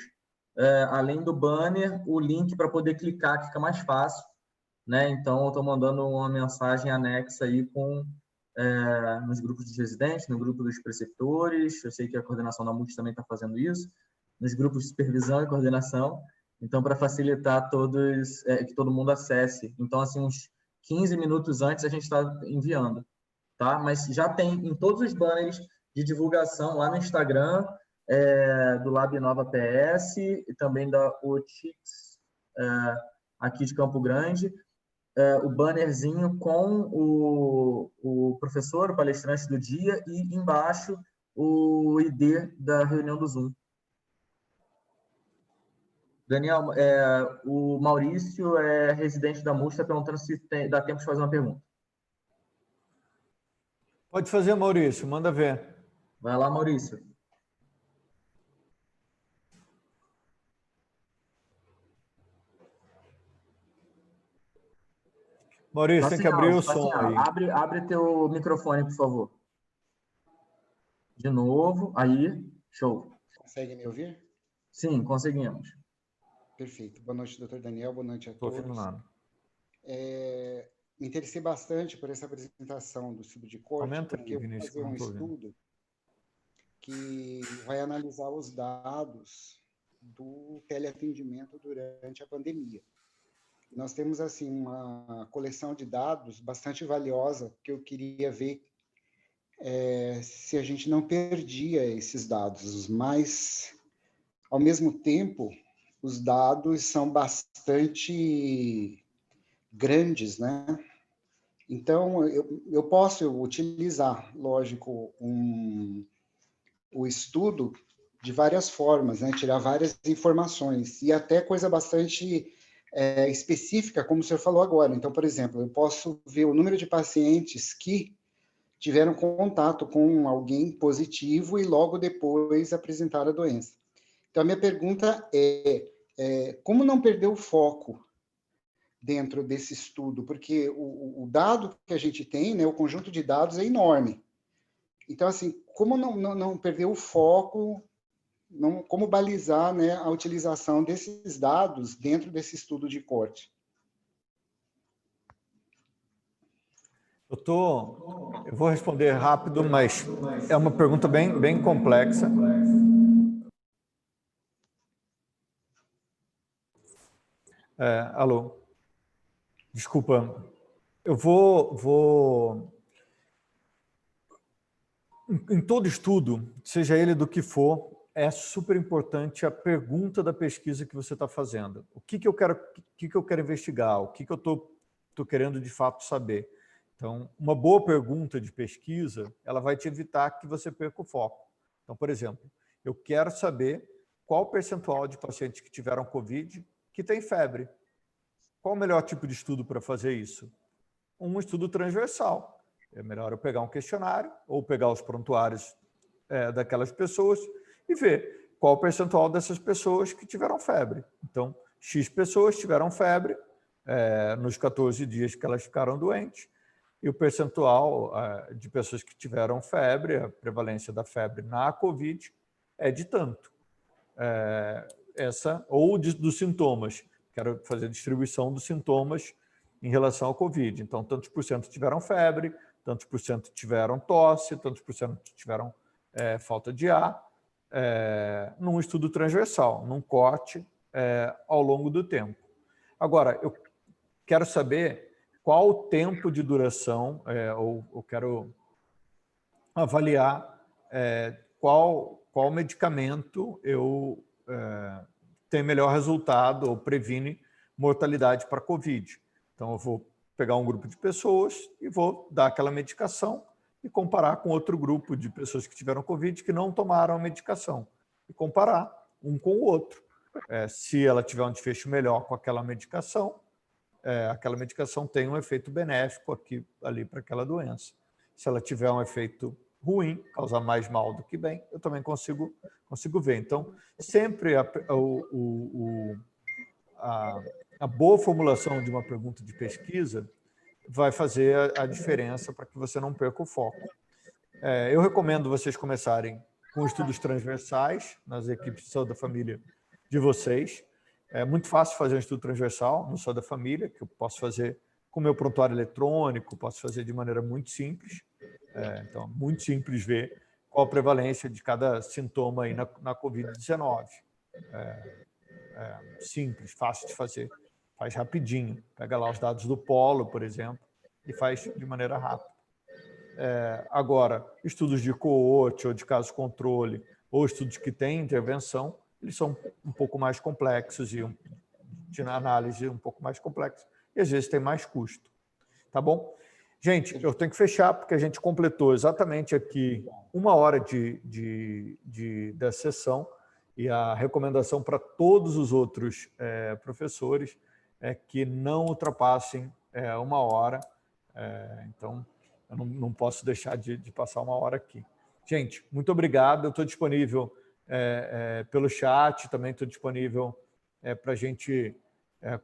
além do banner, o link para poder clicar, que fica mais fácil, né? Então, eu estou mandando uma mensagem anexa aí nos grupos dos residentes, no grupo dos preceptores, eu sei que a coordenação da MUT também está fazendo isso, nos grupos de supervisão e coordenação, então, para facilitar que todo mundo acesse. Então, assim, uns 15 minutos antes a gente está enviando, tá? Mas já tem em todos os banners de divulgação lá no Instagram, do Lab Nova PS e também da OTIX, aqui de Campo Grande, o bannerzinho com o professor, o palestrante do dia, e embaixo o ID da reunião do Zoom. Daniel, o Maurício é residente da MUT, está perguntando se dá tempo de fazer uma pergunta. Pode fazer, Maurício, manda ver. Vai lá, Maurício. Maurício, tem que abrir o som aí. Abre teu microfone, por favor. De novo, aí, show. Consegue me ouvir? Sim, conseguimos. Perfeito. Boa noite, doutor Daniel. Boa noite a todos. Estou ouvindo nada. Me interessei bastante por essa apresentação do estudo de corte, porque eu vou fazer um estudo que vai analisar os dados do teleatendimento durante a pandemia. Nós temos, assim, uma coleção de dados bastante valiosa que eu queria ver se a gente não perdia esses dados, mas, ao mesmo tempo, os dados são bastante grandes, né? Então, eu posso utilizar, lógico, o estudo de várias formas, né? Tirar várias informações, e até coisa bastante específica, como o senhor falou agora. Então, por exemplo, eu posso ver o número de pacientes que tiveram contato com alguém positivo e logo depois apresentaram a doença. Então, a minha pergunta como não perder o foco dentro desse estudo? Porque o dado que a gente tem, né, o conjunto de dados é enorme. Então, assim, como não perder o foco, como balizar, né, a utilização desses dados dentro desse estudo de corte? Eu vou responder rápido, mas é uma pergunta bem complexa. Alô? Desculpa. Eu vou... Em todo estudo, seja ele do que for, é super importante a pergunta da pesquisa que você está fazendo. O que eu quero investigar? O que eu estou querendo de fato saber? Então, uma boa pergunta de pesquisa, ela vai te evitar que você perca o foco. Então, por exemplo, eu quero saber qual o percentual de pacientes que tiveram COVID que tem febre. Qual o melhor tipo de estudo para fazer isso? Um estudo transversal. É melhor eu pegar um questionário ou pegar os prontuários daquelas pessoas e ver qual o percentual dessas pessoas que tiveram febre. Então, X pessoas tiveram febre nos 14 dias que elas ficaram doentes, e o percentual de pessoas que tiveram febre, a prevalência da febre na COVID, é de tanto. Ou dos sintomas. quero fazer a distribuição dos sintomas em relação ao Covid. Então, tantos por cento tiveram febre, tantos por cento tiveram tosse, tantos por cento tiveram falta de ar, num estudo transversal, num corte ao longo do tempo. Agora, eu quero saber qual o tempo de duração, ou eu quero avaliar qual medicamento eu tenho melhor resultado ou previne mortalidade para COVID. Então, eu vou pegar um grupo de pessoas e vou dar aquela medicação e comparar com outro grupo de pessoas que tiveram COVID que não tomaram a medicação. E comparar um com o outro. Se ela tiver um desfecho melhor com aquela medicação tem um efeito benéfico ali para aquela doença. Se ela tiver um efeito ruim, causar mais mal do que bem, eu também consigo ver. Então, sempre a boa formulação de uma pergunta de pesquisa vai fazer a diferença para que você não perca o foco. Eu recomendo vocês começarem com estudos transversais nas equipes de saúde da família de vocês. É muito fácil fazer um estudo transversal no Saúde da Família, que eu posso fazer com o meu prontuário eletrônico, posso fazer de maneira muito simples. Então, muito simples ver qual a prevalência de cada sintoma aí na Covid-19. Simples, fácil de fazer. Faz rapidinho. Pega lá os dados do polo, por exemplo, e faz de maneira rápida. Agora, estudos de coorte ou de caso controle, ou estudos que têm intervenção, eles são um pouco mais complexos e de análise um pouco mais complexos e às vezes tem mais custo. Tá bom? Gente, eu tenho que fechar porque a gente completou exatamente aqui 1 hora da sessão e a recomendação para todos os outros professores é que não ultrapassem 1 hora. Então, eu não posso deixar de passar 1 hora aqui. Gente, muito obrigado. Eu estou disponível pelo chat, também estou disponível para a gente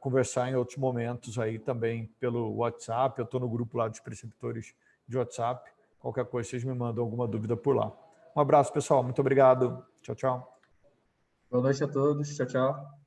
conversar em outros momentos aí também pelo WhatsApp. Eu estou no grupo lá dos preceptores de WhatsApp. Qualquer coisa, vocês me mandam alguma dúvida por lá. Um abraço, pessoal. Muito obrigado. Tchau, tchau. Boa noite a todos. Tchau, tchau.